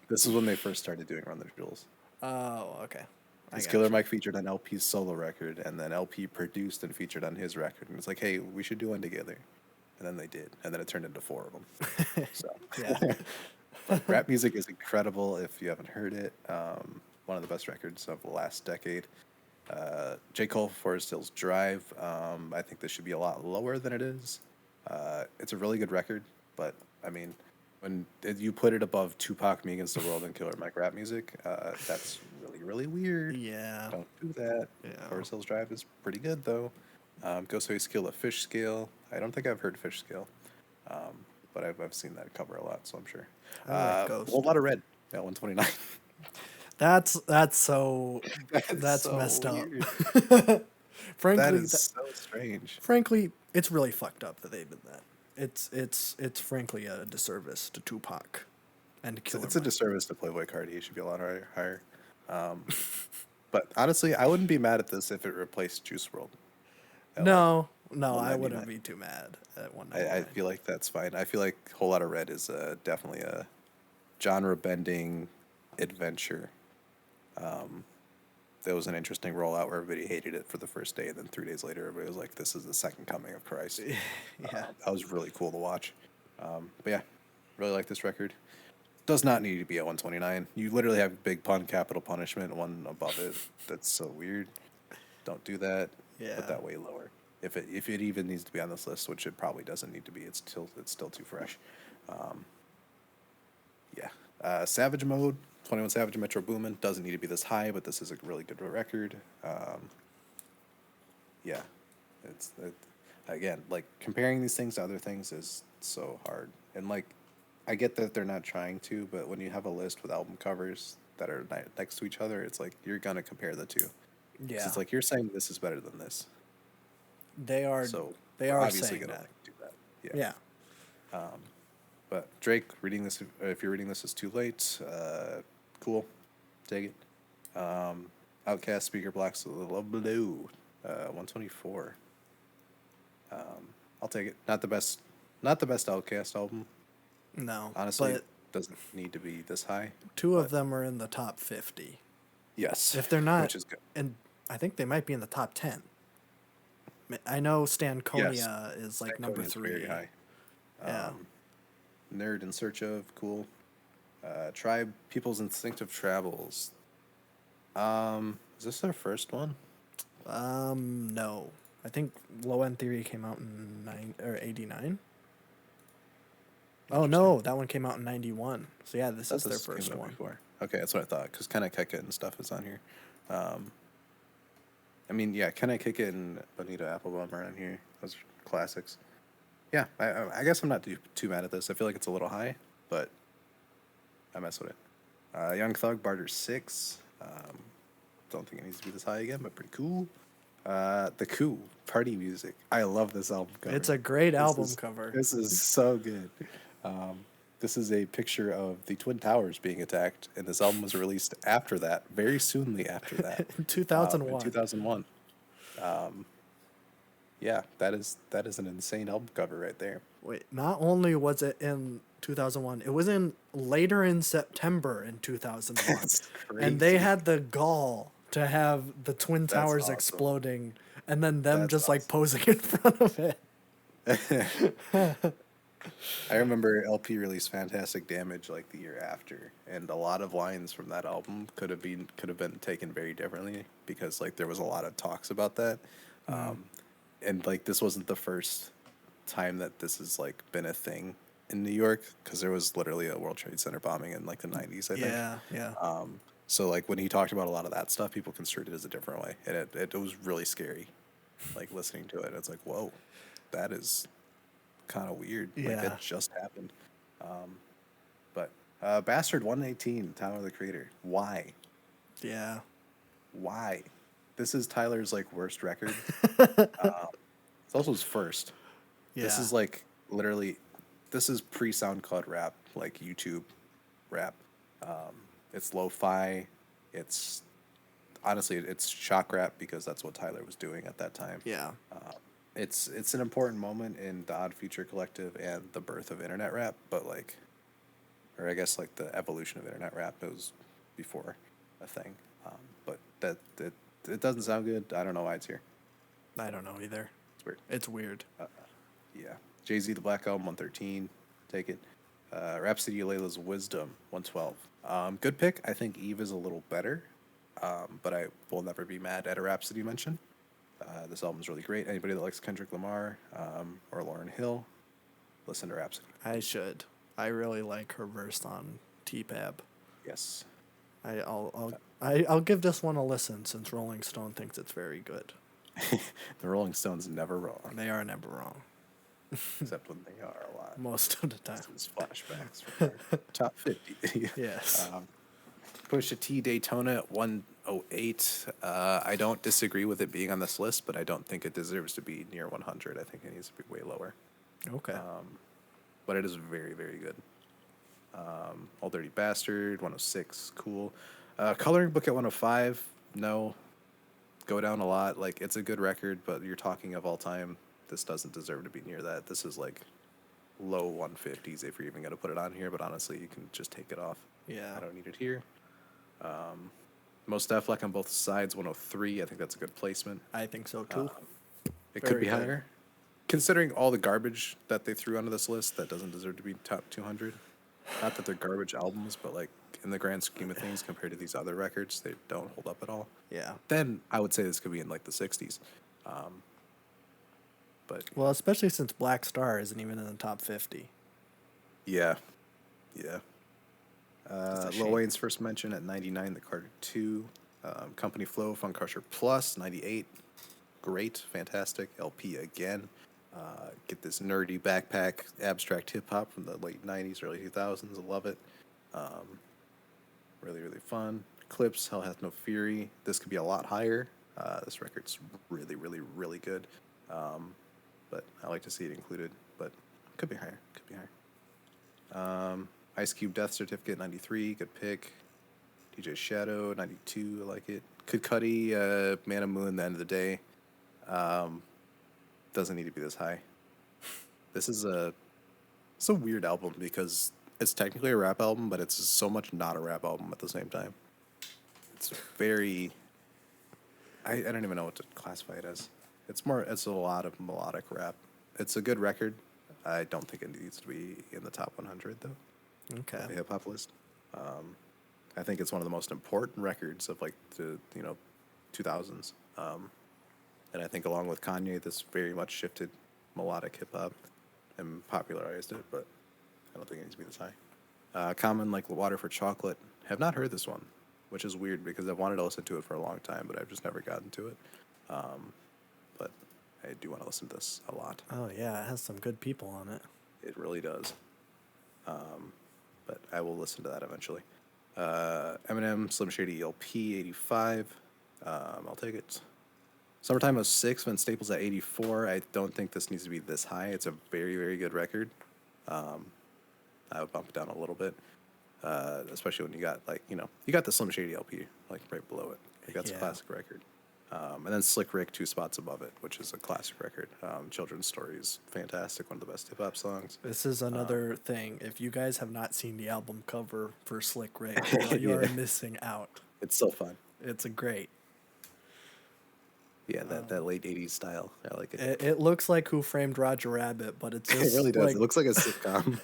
This is when they first started doing Run the Jewels. Oh, okay. Because Killer Mike featured on LP's solo record, and then LP produced and featured on his record. And it's like, hey, we should do one together. and then they did, and then it turned into 4 of them. So, Yeah. but rap music is incredible if you haven't heard it. One of the best records of the last decade. J. Cole, Forest Hills Drive. I think this should be a lot lower than it is. It's a really good record, but I mean, when you put it above Tupac, Me Against the World, and Killer Mike rap music, that's really, really weird. Yeah. Don't do that. Yeah. Forest Hills Drive is pretty good, though. Ghostface Kill a Fish Scale. I don't think I've heard Fish Scale, but I've seen that cover a lot, so I'm sure. I like A Ghost. whole lot of red at 129. That's so that's so messed weird. up. That frankly, is so strange. frankly, it's really fucked up that they did that. It's frankly a disservice to Tupac and Killer It's a Mike. disservice to Playboy Cardi. He should be a lot higher. But honestly, I wouldn't be mad at this if it replaced Juice World. No, I 199. wouldn't be too mad at one. I feel like that's fine. I feel like Whole Lotta Red is definitely a genre-bending adventure. There was an interesting rollout where everybody hated it for the first day, and then 3 days later, everybody was like, "This is the second coming of Christ." Yeah. That was really cool to watch. But yeah, really like this record. Does not need to be at 129. You literally have Big Pun, Capital Punishment, one above it. That's so weird. Don't do that. Yeah. Put that way lower. If it even needs to be on this list, which it probably doesn't need to be. It's still too fresh. Yeah. Savage Mode, 21 Savage and Metro Boomin doesn't need to be this high, but this is a really good record. Yeah. Again, like comparing these things to other things is so hard. And like I get that they're not trying to, but when you have a list with album covers that are next to each other, it's like you're gonna compare the two. 'Cause Yeah. it's like you're saying this is better than this. They are. So They are obviously saying gonna that. like, do that. Yeah. But Drake, reading this, if you're reading this, is too late. Cool, take it. Outcast, Speaker Blacks, Love Blue, 124. I'll take it. Not the best Outcast album. No. Honestly, but doesn't need to be this high. two of them are in the top 50. Yes, If they're not, which is good. and I think they might be in the top 10. I know Stankonia is like number Stankonia is 3. very high. Yeah. Nerd in Search of, cool. Tribe, People's Instinctive Travels. Is this their first one? No. I think Low End Theory came out in 89. Oh no, that one came out in 91. So yeah, this is their first one. Before. Okay, that's what I thought. Because Can I Kick It and stuff is on here. I mean, yeah, Can I Kick It and Bonita Applebum are on here. Those are classics. Yeah, I guess I'm not too mad at this. I feel like it's a little high, but I mess with it. Young Thug, Barter 6. Don't think it needs to be this high again, but pretty cool. The Coup, Party Music. I love this album cover. It's a great album cover. This is so good. This is a picture of the Twin Towers being attacked, and this album was released after that, very soonly after that. In 2001. In 2001. Yeah, that is an insane album cover right there. Wait, not only was it in 2001, it was in later in September in 2001. That's And they crazy. had the gall to have the Twin That's Towers awesome. exploding and then them That's just like awesome. posing in front of it. I remember LP released Fantastic Damage like the year after, and a lot of lines from that album could have been taken very differently because like there was a lot of talks about that. And like this wasn't the first time that this has like been a thing in New York, because there was literally a World Trade Center bombing in like the 90s, I think. Yeah. So like when he talked about a lot of that stuff, people construed it as a different way, and it was really scary, like listening to it. It's like, whoa, that is kind of weird. Like Yeah. that just happened. But Bastard 118, Tyler the Creator. Why? Yeah. Why? This is Tyler's like worst record. It's also his first. Yeah. This is like literally, this is pre SoundCloud rap, like YouTube rap. It's lo-fi. It's honestly, it's shock rap because that's what Tyler was doing at that time. Yeah. It's an important moment in the Odd Future Collective and the birth of internet rap, but like, or I guess like the evolution of internet rap. It was before a thing, but it doesn't sound good. I don't know why it's here. I don't know either. It's weird. It's weird. Yeah. Jay-Z The Black Album 113. Take it. Rhapsody of Layla's Wisdom 112. Good pick. I think Eve is a little better, but I will never be mad at a Rhapsody mention. This album is really great. Anybody that likes Kendrick Lamar or Lauryn Hill, listen to Rhapsody. I should. I really like her verse on T-Pab. Yes. I'll give this one a listen since Rolling Stone thinks it's very good. The Rolling Stones never wrong, They are never wrong. except when they are a lot. Most of the time. These flashbacks from our top 50. Yes. Pusha T Daytona at 108. I don't disagree with it being on this list, but I don't think it deserves to be near 100. I think it needs to be way lower. Okay. But it is very, very good. Old Dirty Bastard, 106, cool. Coloring Book at 105, no. Go down a lot. Like, it's a good record, but you're talking of all time. This doesn't deserve to be near that. This is like low 150s if you're even going to put it on here, but honestly, you can just take it off. Yeah. I don't need it here. Most Def, like on both sides, 103. I think that's a good placement. I think so too. It Very could be good. higher. Considering all the garbage that they threw onto this list, that doesn't deserve to be top 200. Not that they're garbage albums, but like in the grand scheme of things, compared to these other records, they don't hold up at all. Yeah. Then I would say this could be in like the 60s. But Well, especially since Black Star isn't even in the top 50. yeah. It's a Lil shame. Wayne's first mention at 99, The Carter 2. Company Flow, Funk Crusher Plus, 98. Great, fantastic. LP again. Get this nerdy backpack abstract hip hop from the late 90s, early 2000s. I love it. Really, really fun. Clips, Hell Hath No Fury. This could be a lot higher. This record's really, really, really good. But I like to see it included, but could be higher. Ice Cube Death Certificate, 93. Good pick. DJ Shadow, 92. I like it. Kid Cudi, Man of Moon, The End of the Day. Doesn't need to be this high. This is it's a weird album because it's technically a rap album, but it's so much not a rap album at the same time. It's very... I don't even know what to classify it as. It's a lot of melodic rap. It's a good record. I don't think it needs to be in the top 100, though. Okay. The hip hop list. I think it's one of the most important records of like the 2000s. And I think along with Kanye, this very much shifted melodic hip hop and popularized it. But I don't think it needs to be this high. Common, like Water for Chocolate. Have not heard this one, which is weird because I've wanted to listen to it for a long time, but I've just never gotten to it. But I do want to listen to this a lot. Oh, yeah. It has some good people on it. It really does. But I will listen to that eventually. Eminem, Slim Shady LP, 85. I'll take it. Summertime 06, Vince Staples at 84. I don't think this needs to be this high. It's a very, very good record. I would bump it down a little bit. Especially when you got you got the Slim Shady LP, like right below it. Like, that's a classic record. And then Slick Rick, 2 spots above it, which is a classic record. Children's Stories, fantastic, one of the best hip hop songs. This is another thing. If you guys have not seen the album cover for Slick Rick, you are missing out. It's so fun. It's a great. Yeah, that late 80s style. I like it. It looks like Who Framed Roger Rabbit, but it's just It really does. like, It looks like a sitcom.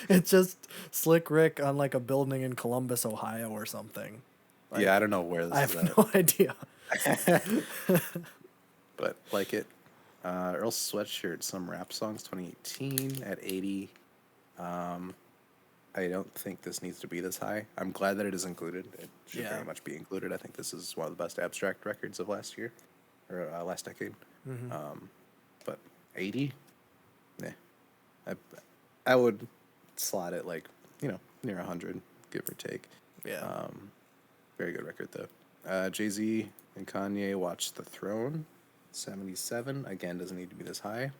it's just Slick Rick on like a building in Columbus, Ohio or something. Like, yeah, I don't know where this I is have at. no idea. But like it. Earl Sweatshirt, Some Rap Songs, 2018 at 80. I don't think this needs to be this high. I'm glad that it is included. It should very much be included. I think this is one of the best abstract records of last year, or last decade. But 80? Nah. I would slot it like, near 100, give or take. Yeah. Very good record, though. Jay-Z and Kanye, Watch the Throne, 77. Again, doesn't need to be this high.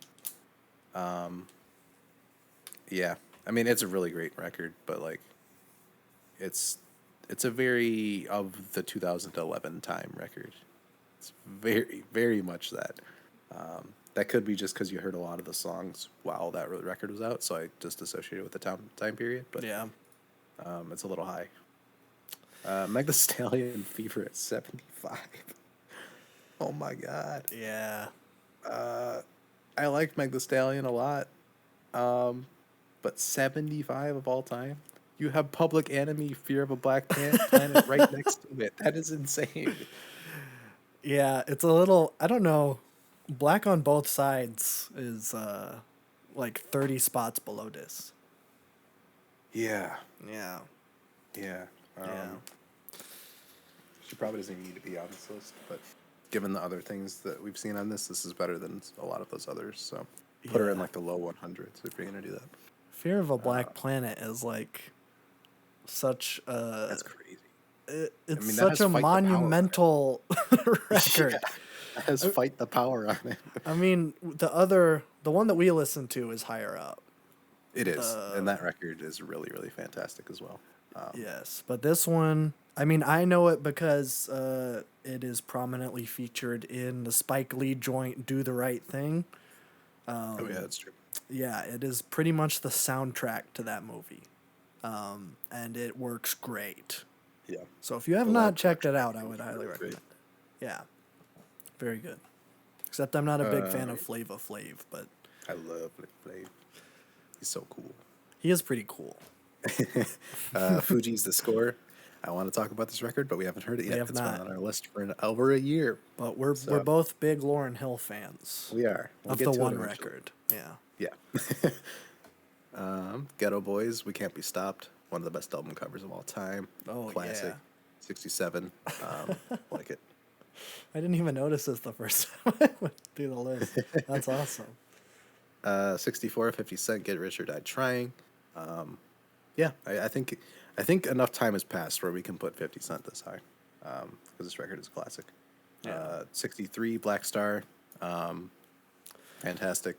Yeah. I mean, it's a really great record, but, like, it's a very of the 2011 time record. It's very, very much that. That could be just because you heard a lot of the songs while that record was out, so I just associated with the time period. But yeah. It's a little high. Meg Thee Stallion, Fever at 75. Oh my god. Yeah. I liked Meg Thee Stallion a lot. But 75 of all time. You have Public Enemy, Fear of a Black Planet right next to it. That is insane. Yeah, it's a little. I don't know. Black on Both Sides is like 30 spots below this. Yeah, Yeah. yeah. Yeah. She probably doesn't even need to be on this list, but given the other things that we've seen on this is better than a lot of those others. So put her in Yeah. like the low 100s if you're gonna do that. Fear of a Black Planet is like such a. That's crazy. It's mean, that such has a Fight the Power on it. monumental record. Yeah, it has Fight the Power on it. I mean, the one that we listened to is higher up. It is, and that record is really, really fantastic as well. Yes, but this one, I mean, I know it because it is prominently featured in the Spike Lee joint "Do the Right Thing." Oh yeah, that's true. Yeah, it is pretty much the soundtrack to that movie, and it works great. Yeah. So if you have The not live checked it production out, I would highly really recommend great. it. Yeah, very good. Except I'm not a big fan of Flava Flav, but I love Flav. He's so cool. he is pretty cool. Fuji's the score. I want to talk about this record, but we haven't heard it yet. have It's not. been on our list for over a year. But we're So- both big Lauryn Hill fans We are. We'll of get the to it one eventually. record. Yeah. Yeah. Ghetto Boys, We Can't Be Stopped. One of the best album covers of all time. Oh, Classic. yeah. 67. Like it. I didn't even notice this the first time I went through the list. That's awesome. 64, 50 Cent, Get Rich or Die Trying. Yeah, I think enough time has passed where we can put 50 Cent this high. Because this record is a classic. Yeah. 63, Black Star. Fantastic.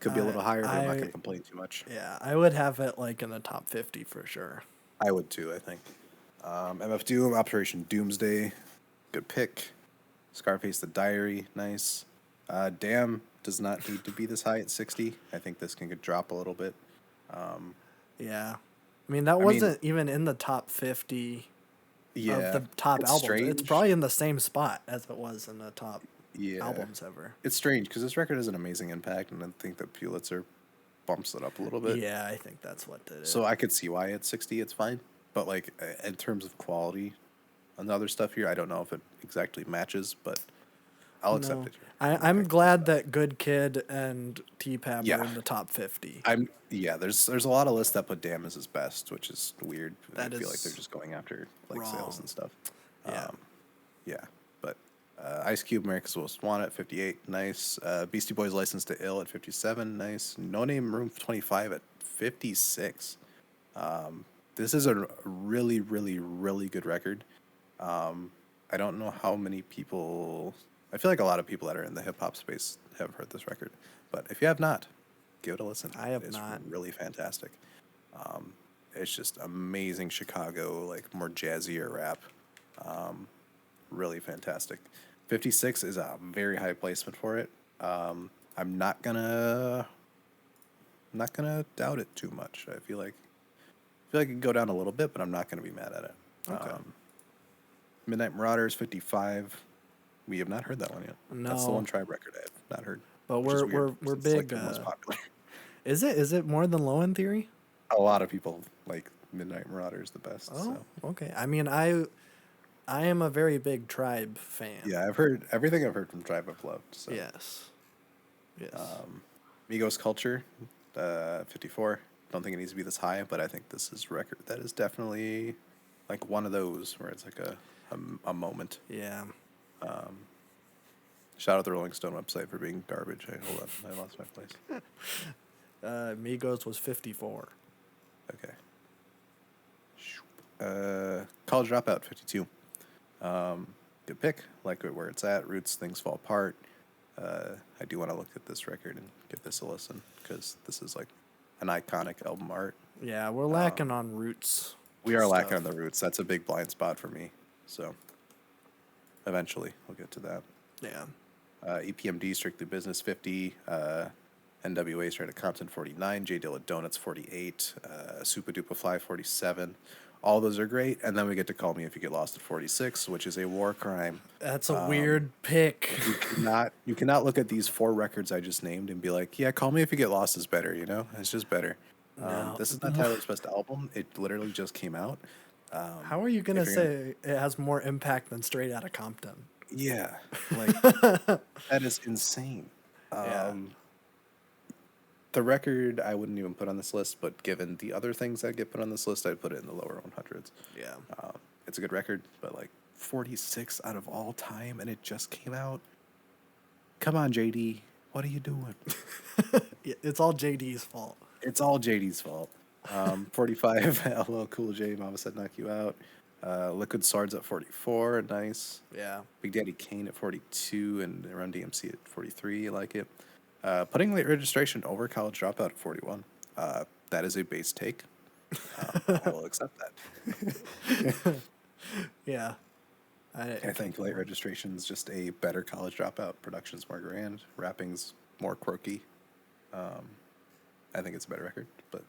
Could be a little higher, but I'm not I- going to complain too much. Yeah, I would have it like in the top 50 for sure. I would too, I think. MF Doom, Operation Doomsday. Good pick. Scarface the Diary, nice. Damn does not need to be this high at 60. I think this can drop a little bit. Yeah. I mean, that wasn't even in the top 50 Yeah. of the top it's albums. strange. It's probably in the same spot as it was in the top Yeah. albums ever. It's strange because this record has an amazing impact, and I think that Pulitzer bumps it up a little bit. Yeah, I think that's what did it. So I could see why at 60 it's fine. But like in terms of quality and other stuff here, I don't know if it exactly matches, but I'll accept No. it. I'm glad that Good Kid and T-Pab Yeah. are in the top 50. There's a lot of lists that put Damn as his best, which is weird. That I feel like is they're just going after like wrong. sales and stuff. Yeah. Yeah, but Ice Cube, America's Most Wanted, 58, nice. Beastie Boys, License to Ill at 57, nice. No Name, Room 25 at 56. This is a really, really, really good record. I don't know how many people. I feel like a lot of people that are in the hip hop space have heard this record, but if you have not, give it a listen. I have it's not. Really fantastic. It's just amazing Chicago, like more jazzier rap. Really fantastic. 56 is a very high placement for it. I'm not gonna doubt it too much. I feel like it could go down a little bit, but I'm not gonna be mad at it. Okay. Midnight Marauders 55. We have not heard that one yet. That's the No. one Tribe record I have not heard. But which is we're weird, we're 'cause it's, like, big. the most popular. Is it more than Low End Theory? A lot of people like Midnight Marauders the best. Oh, So. okay. I mean, I am a very big Tribe fan. Yeah, I've heard everything I've heard from Tribe I've loved. So. Yes. Yes. Migos Culture, 54. Don't think it needs to be this high, but I think this is a record that is definitely like one of those where it's like a moment. yeah. Shout out the Rolling Stone website for being garbage. Hold up, I lost my place. Migos was 54. Okay. College Dropout, 52. Good pick. Like it where it's at. Roots, Things Fall Apart. I do want to look at this record and give this a listen because this is like an iconic album art. Yeah, we're lacking on Roots. We are lacking stuff. on the Roots. That's a big blind spot for me. So eventually we'll get to that. Yeah. EPMD, Strictly Business, 50. NWA, Straight Outta Compton, 49. J Dilla Donuts, 48. Super Duper Fly, 47. All those are great, and then we get to Call Me If You Get Lost at 46, which is a war crime. That's a weird pick. You cannot look at these 4 records I just named and be like, yeah, Call Me If You Get Lost is better. It's just better. No. This is not Tyler's best album. It literally just came out. How are you gonna if you're say it has more impact than Straight Outta Compton? Yeah, like that is insane. Yeah. The record I wouldn't even put on this list, but given the other things that get put on this list, I'd put it in the lower 100s. Yeah. It's a good record, but like 46 out of all time, and it just came out. Come on, JD, what are you doing? It's all JD's fault. It's all JD's fault. 45, LL Cool J, Mama Said Knock You Out. Liquid Swords at 44, nice. Yeah. Big Daddy Kane at 42, and Run DMC at 43, I like it. Putting Late Registration over College Dropout at 41. That is a base take. I will accept that. Yeah. I think Late Registration is just a better College Dropout. Production's more grand. Rapping's more quirky. I think it's a better record, but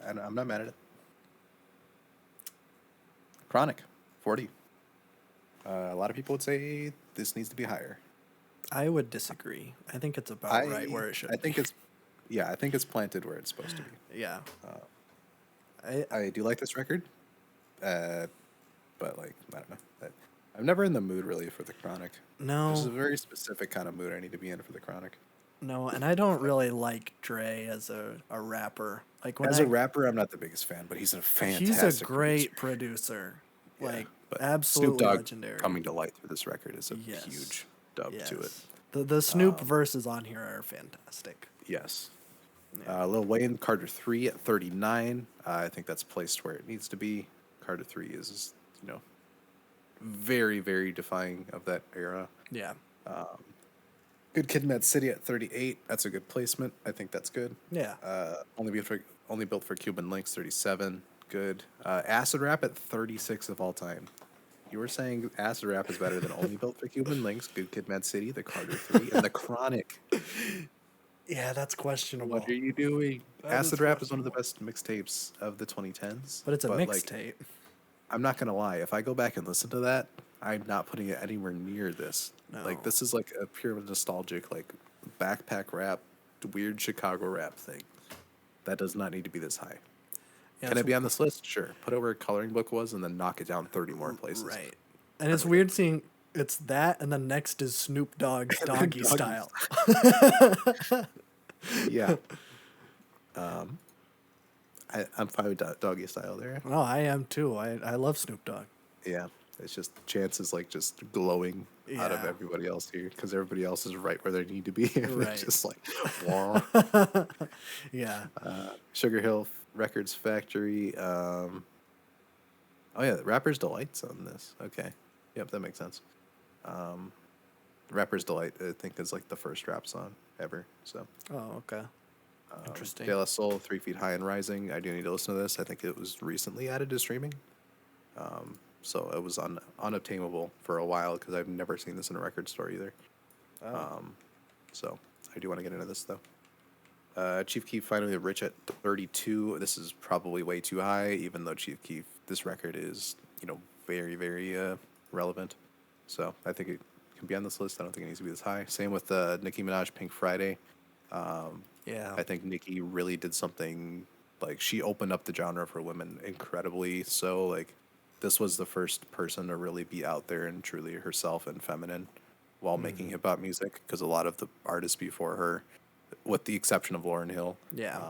I'm not mad at it. Chronic, 40. A lot of people would say this needs to be higher. I would disagree. I think it's about right where it should I think be. I think it's planted where it's supposed to be. Yeah. I do like this record, but like, I don't know. I'm never in the mood really for the Chronic. No. There's a very specific kind of mood I need to be in for the Chronic. No, and I don't really like Dre as a rapper. Like when As a rapper, I'm not the biggest fan, but he's a fantastic. he's a great producer. Like but absolutely Snoop Dogg legendary. coming to light through this record is a Yes. huge dub to it. The Snoop verses on here are fantastic. Yes. Lil Wayne, Carter 3 at 39. I think that's placed where it needs to be. Carter 3 is, very, very defying of that era. Yeah. Good Kid, Mad City at 38. That's a good placement. I think that's good. Yeah. Only built for Cuban Links, 37. Good. Acid Rap at 36 of all time. You were saying Acid Rap is better than Only Built for Cuban Links, Good Kid, Mad City, The Carter 3, and The Chronic. Yeah, that's questionable. What are you doing? That Acid is Rap is one of the best mixtapes of the 2010s. But it's a like, mixtape. I'm not gonna lie. If I go back and listen to that, I'm not putting it anywhere near this. No. Like, this is like a pure nostalgic, like backpack rap, weird Chicago rap thing. That does not need to be this high. Yeah, Can it be on this list? Sure. Put it where Coloring Book was, and then knock it down 30 more places. Right. And it's weird seeing it's that, and then next is Snoop Dogg's Doggy Doggy Style. Yeah. I'm fine with Doggy Style there. No, I am too. I love Snoop Dogg. Yeah. It's just Chance is like just glowing out of Yeah. everybody else here because everybody else is right where they need to be. And Right. it's just like, wah. Yeah. Sugar Hill Records Factory. Oh yeah, Rapper's Delight's on this. Okay. Yep, that makes sense. Rapper's Delight, I think, is like the first rap song ever. So Oh, okay. Interesting. De La Soul, 3 Feet High and Rising. I do need to listen to this. I think it was recently added to streaming. So it was unobtainable for a while because I've never seen this in a record store either. So I do want to get into this though. Chief Keef, Finally the Rich at 32. This is probably way too high, even though Chief Keef, this record is, very, very relevant. So I think it can be on this list. I don't think it needs to be this high. Same with Nicki Minaj, Pink Friday. Yeah. I think Nicki really did something, like, she opened up the genre for women incredibly. So, like, this was the first person to really be out there and truly herself and feminine while making hip hop music, because a lot of the artists before her, with the exception of Lauryn Hill, Yeah.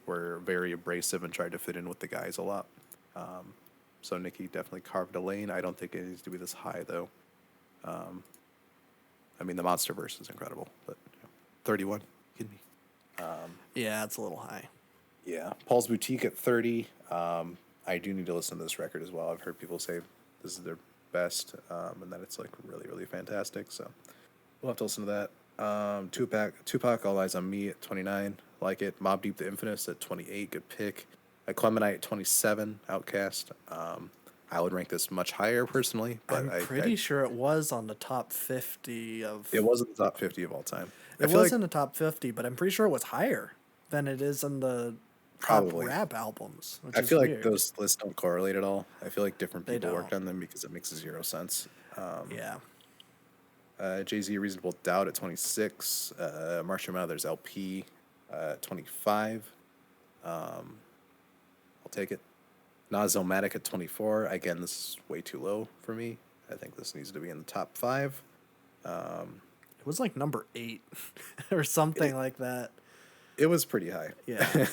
were very abrasive and tried to fit in with the guys a lot. So Nicki definitely carved a lane. I don't think it needs to be this high, though. I mean, the Monster Verse is incredible, but 31, kidding me. Yeah, it's a little high. Yeah, Paul's Boutique at 30. I do need to listen to this record as well. I've heard people say this is their best, and that it's like really, really fantastic. So we'll have to listen to that. Tupac, All Eyes on Me at 29. Like it. Mobb Deep, The Infamous at 28. Good pick. Clemenite at 27. Outcast. I would rank this much higher personally, but I'm pretty sure it was on the top 50 of. it wasn't the top 50 of all time. It was in the top 50, but I'm pretty sure it was higher than it is in the top Probably. rap albums, which I is feel like weird. those lists don't correlate at all. I feel like different They people worked don't. on them because it makes zero sense. Yeah. Jay-Z Reasonable Doubt at 26. Marshall Mathers LP 25. I'll take it. Nas Illmatic at 24. Again, this is way too low for me. I think this needs to be in the top 5. It was like number 8 or something like that. It was pretty high. Yeah.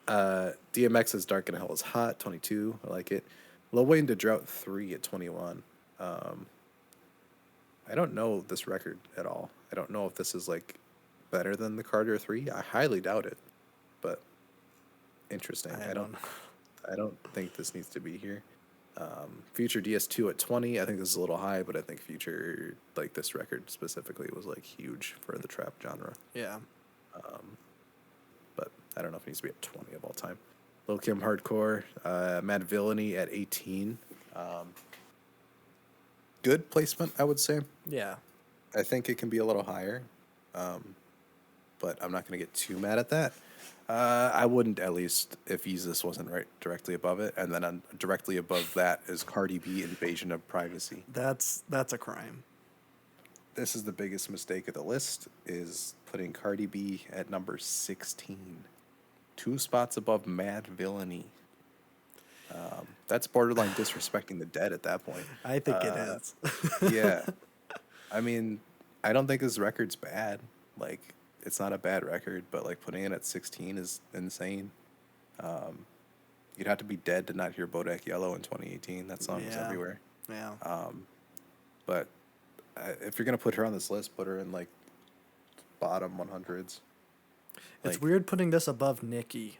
DMX's Dark and Hell is Hot, 22. I like it. Lil Wayne to Drought 3 at 21. I don't know this record at all. I don't know if this is like better than the Carter 3. I highly doubt it. But interesting. I don't think this needs to be here. Future DS2 at 20. I think this is a little high, but I think Future, like this record specifically, was like huge for the trap genre. Yeah. But I don't know if it needs to be at 20 of all time. Lil Kim Hardcore, Mad Villainy at 18. Good placement, I would say. Yeah. I think it can be a little higher, but I'm not going to get too mad at that. I wouldn't, at least if Yeezus wasn't right directly above it, and then directly above that is Cardi B Invasion of Privacy. That's a crime. This is the biggest mistake of the list, is putting Cardi B at number 16. 2 spots above Mad Villainy. That's borderline disrespecting the dead at that point. I think it is. Yeah. I mean, I don't think this record's bad. Like, it's not a bad record, but like putting it at 16 is insane. You'd have to be dead to not hear Bodak Yellow in 2018. That song was Yeah. everywhere. Yeah. But if you're gonna put her on this list, put her in like bottom 100s. It's Like, weird putting this above Nicki.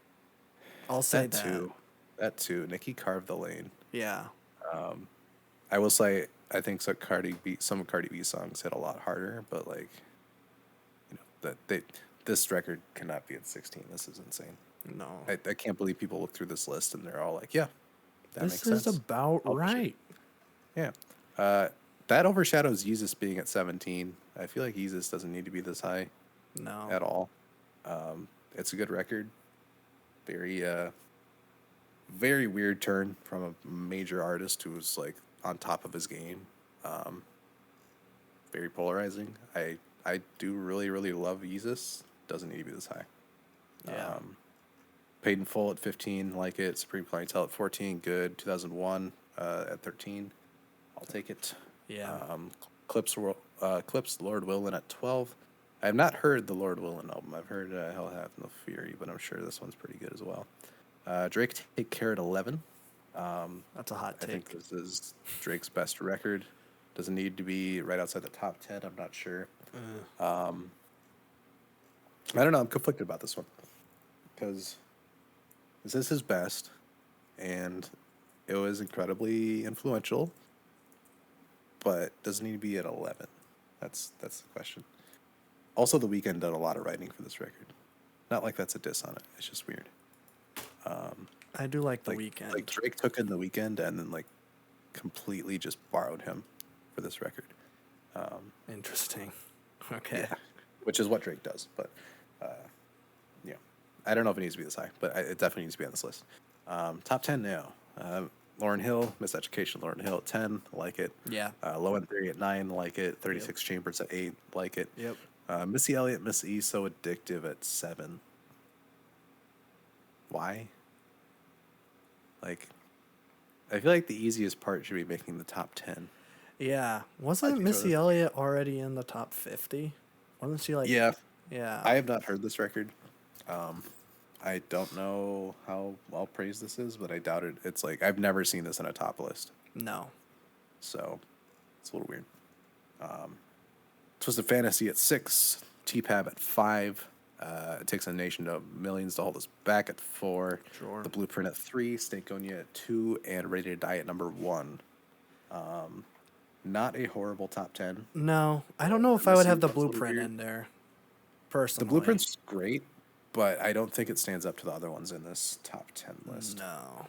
I'll say that too. That too. Nicki carved the lane. Yeah. I will say I think some of Cardi B songs hit a lot harder, but like, you know, this record cannot be at 16. This is insane. No. I can't believe people look through this list and they're all like, yeah, that This makes is sense. about right. Yeah. That overshadows Yeezus being at 17. I feel like Yeezus doesn't need to be this high No. at all. It's a good record. Very, very weird turn from a major artist who was like on top of his game. Very polarizing. I do really, really love Yeezus. Doesn't need to be this high. Yeah. Paid in Full at 15, like it. Supreme Clientele at 14, good. 2001 at 13, I'll take it. Yeah. Clips Lord Willin at 12. I have not heard the Lord Willin album. I've heard Hell Hath No Fury, but I'm sure this one's pretty good as well. Drake Take Care at 11. That's a hot I think take. this is Drake's best record. Doesn't need to be right outside the top 10. I'm not sure. I don't know. I'm conflicted about this one because this is his best, and it was incredibly influential, but doesn't need to be at 11. That's the question. Also, The Weeknd did a lot of writing for this record. Not like that's a diss on it. It's just weird. I do like The Like, Weeknd. like Drake took in The Weeknd and then like completely just borrowed him for this record. Interesting. Okay. Yeah, which is what Drake does. But yeah, I don't know if it needs to be this high, but it definitely needs to be on this list. Top 10 now. Lauryn Hill, Miseducation, Lauryn Hill at 10, like it. Yeah. Low End Theory at 9, like it. 36 Chambers at 8, like it. Yep. Missy Elliott, Miss E, So Addictive at 7. Why? Like, I feel like the easiest part should be making the top 10. Yeah. Why'd Wasn't you throw Missy this? Elliott already in the top 50? Wasn't she like? Yeah, Yeah. I have not heard this record. I don't know how well praised this is, but I doubt it. It's like I've never seen this in a top list, No. so it's a little weird. Twisted Fantasy at 6, T-Pab at 5. It Takes a Nation to Millions to Hold Us Back at 4. Sure. The Blueprint at 3, Stankonia at 2, and Ready to Die at number 1. Not a horrible top 10. No. I don't know if I would Missy have the Elliott, Blueprint weird. in there. The Personally. Blueprint's great, but I don't think it stands up to the other ones in this top 10 list. No.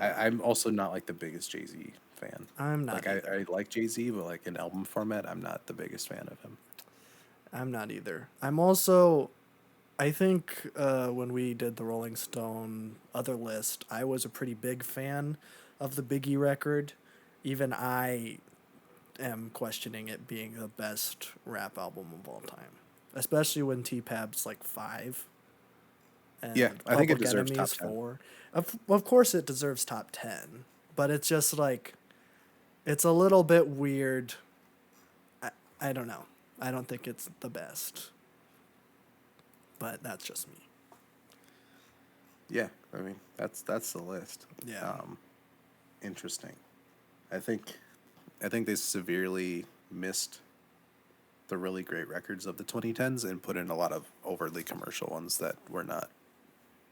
I'm also not like the biggest Jay-Z fan. I'm not. Like I like Jay-Z, but like in album format, I'm not the biggest fan of him. I'm not either. I'm also. I think when we did the Rolling Stone other list, I was a pretty big fan of the Biggie record. Even I am questioning it being the best rap album of all time, especially when T-Pab's like 5 Yeah, and I think it Public deserves top Enemy's 10. 4. Of course, it deserves top 10, but it's just like it's a little bit weird. I don't know. I don't think it's the best, but that's just me. Yeah, I mean that's the list. Yeah. Interesting. I think I think they severely missed the really great records of the 2010s and put in a lot of overly commercial ones that were not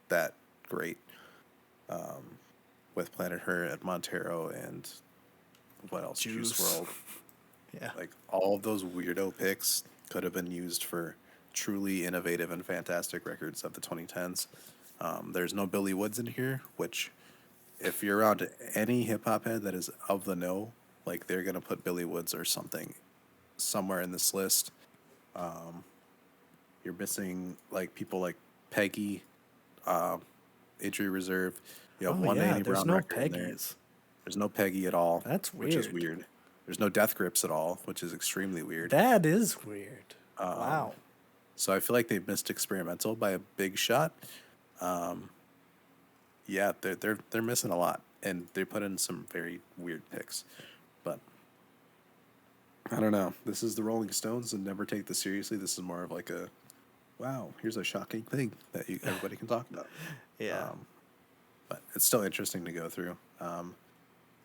that great. With Planet Her at Montero and what else? Juice Juice. World. Yeah. Like all of those weirdo picks could have been used for truly innovative and fantastic records of the 2010s. There's no Billy Woods in here, which if you're around any hip hop head that is of the know, like they're gonna put Billy Woods or something somewhere in this list. You're missing like people like Peggy, Injury Reserve. You have Oh one yeah, Annie there's Brown no record in there. Peggies. There's no Peggy at all, That's which is weird. weird. There's no Death Grips at all, which is extremely weird. That is weird. Wow. So I feel like they missed experimental by a big shot. Yeah, they're missing a lot, and they put in some very weird picks. But I don't know. This is the Rolling Stones, and never take this seriously. This is more of like a, wow, here's a shocking thing that everybody can talk about. Yeah. But it's still interesting to go through.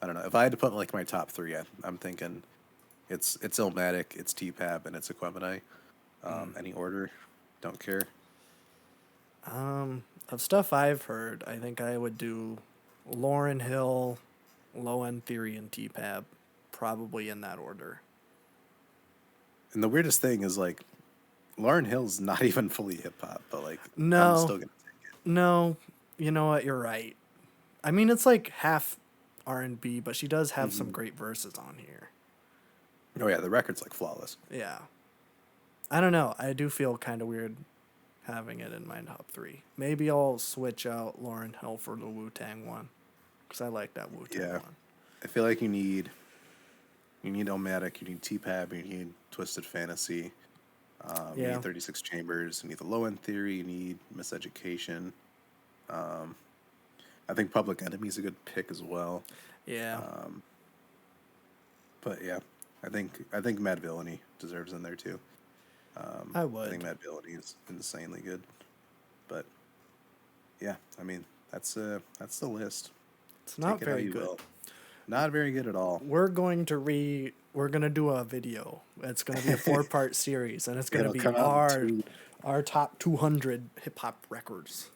I don't know. If I had to put like my top three, I'm thinking it's Illmatic, it's T-Pab, and it's Aquemini. Any order, don't care. Of stuff I've heard, I think I would do Lauryn Hill, Low End Theory, and T-Pab, probably in that order. And the weirdest thing is like, Lauryn Hill's not even fully hip hop, but like, I'm No, still gonna take it. no, you know what? You're right. I mean, it's like half R&B, but she does have some great verses on here. Oh yeah, the record's like flawless. Yeah. I don't know. I do feel kind of weird having it in my top 3. Maybe I'll switch out Lauryn Hill for the Wu-Tang one, because I like that Wu-Tang Yeah. one. I feel like you need Illmatic, you need T-Pab, you need Twisted Fantasy, you Yeah. need 36 Chambers, you need the Low End Theory, you need Miseducation. I think Public Enemy's a good pick as well. Yeah. But yeah, I think Mad Villainy deserves in there too. I I would. think Mad Villainy is insanely good. But yeah, I mean that's the list. It's not Take it how very you good. will. Not very good at all. We're going to do a video. It's going to be a 4-part series, and it's going to It'll be come out in our top 200 hip hop records.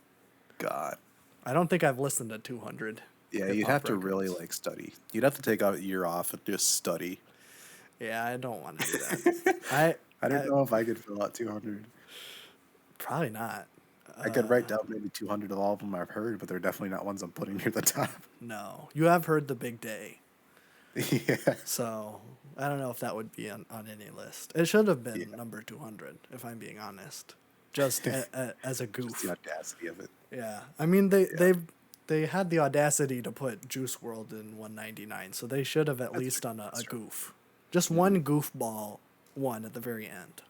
God. I don't think I've listened to 200. Yeah, you'd hip-hop have to really records. like study. You'd have to take a year off and just study. Yeah, I don't want to do that. I don't know if I could fill out 200. Probably not. I could write down maybe 200 of all of them I've heard, but they're definitely not ones I'm putting near the top. No, you have heard the Big Day, Yeah. so I don't know if that would be on any list. It should have been Yeah. number 200, if I'm being honest. Just as a goof. Just the audacity of it. Yeah, I mean they had the audacity to put Juice World in 199, so they should have at least done a goof, just one goofball one at the very end.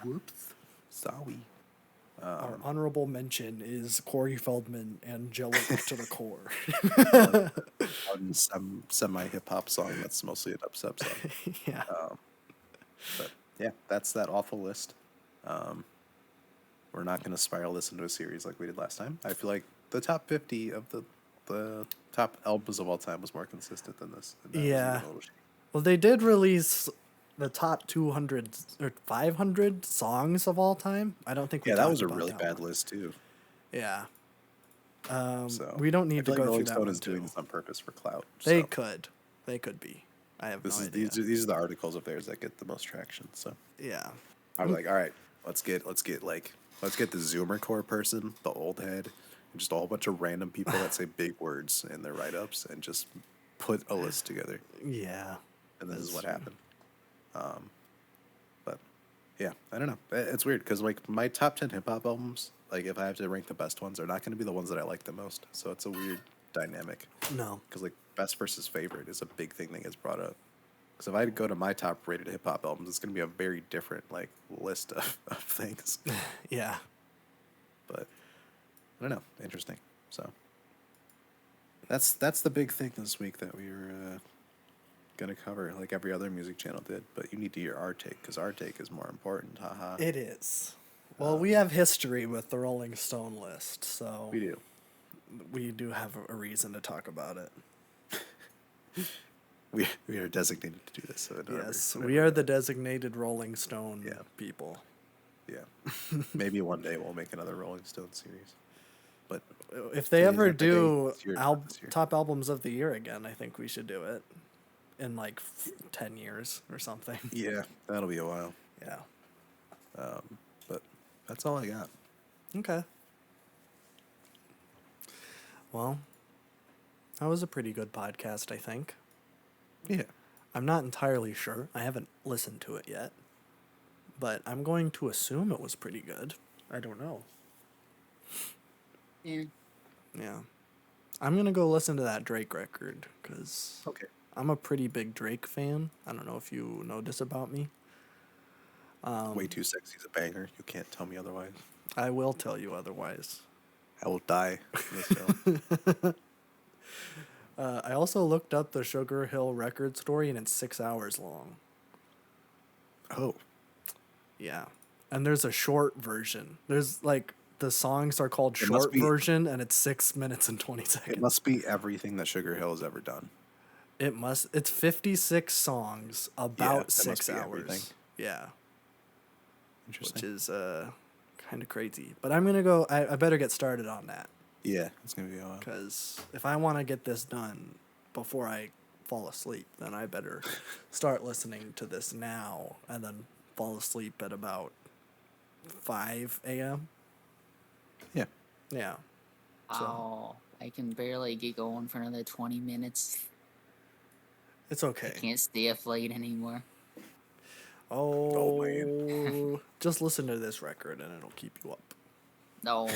Whoops. Sorry. Our honorable mention is Corey Feldman, angelic to the core. On some semi hip hop song that's mostly a dubstep song. Yeah, But yeah, that's that awful list. We're not going to spiral this into a series like we did last time. I feel like the top 50 of the top albums of all time was more consistent than this. And that was Yeah. a little shame. well, they did release the top 200 or 500 songs of all time. I don't think we Yeah, that talked was a about really that bad one. list too. Yeah. So We don't I need feel to like go Rolling through that Stone one is doing too. this on purpose for clout. They so could be. I have this no is idea. these are the articles of theirs that get the most traction. So Yeah. I'm like, all right, let's get the Zoomer core person, the old head, and just a whole bunch of random people that say big words in their write ups, and just put a list together. Yeah. And this is That's what true. happened. But Yeah, I don't know. It's weird because like my top 10 hip hop albums, like if I have to rank the best ones, are not going to be the ones that I like the most. So it's a weird dynamic No. because like best versus favorite is a big thing that gets brought up. Because if I go to my top rated hip hop albums, it's going to be a very different like list of things. Yeah. But I don't know. Interesting. So that's the big thing this week that we were gonna cover, like every other music channel did. But you need to hear our take because our take is more important. Haha. It is. Well, we have history with the Rolling Stone list, so We do. we do have a reason to talk about it. We are designated to do this. So Yes, we are the designated Rolling Stone people. Yeah. Maybe one day we'll make another Rolling Stone series. But If they today's ever not the day. do It's your job this year. top albums of the year again, I think we should do it in like 10 years or something. Yeah, that'll be a while. Yeah. But that's all I got. Okay. Well, that was a pretty good podcast, I think. Yeah. I'm not entirely sure. I haven't listened to it yet. But I'm going to assume it was pretty good. I don't know. Yeah. Yeah. I'm going to go listen to that Drake record because Okay. I'm a pretty big Drake fan. I don't know if you know this about me. Way Too Sexy is a banger. You can't tell me otherwise. I will tell you otherwise. I will die in this film. I also looked up the Sugar Hill record story, and it's 6 hours long. Oh. Yeah. And there's a short version. There's like the songs are called It must short be- version, and it's 6 minutes and 20 seconds. It must be everything that Sugar Hill has ever done. It's 56 songs about that 6 must be hours. everything. Yeah. Interesting. Which is kind of crazy. But I'm going to go, I better get started on that. Yeah, it's going to be a while. Because if I want to get this done before I fall asleep, then I better start listening to this now and then fall asleep at about 5 a.m. Yeah. Yeah. Oh, I can barely get going for another 20 minutes. It's okay. I can't stay up late anymore. Oh, man. just listen to this record and it'll keep you up. No.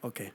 Okay.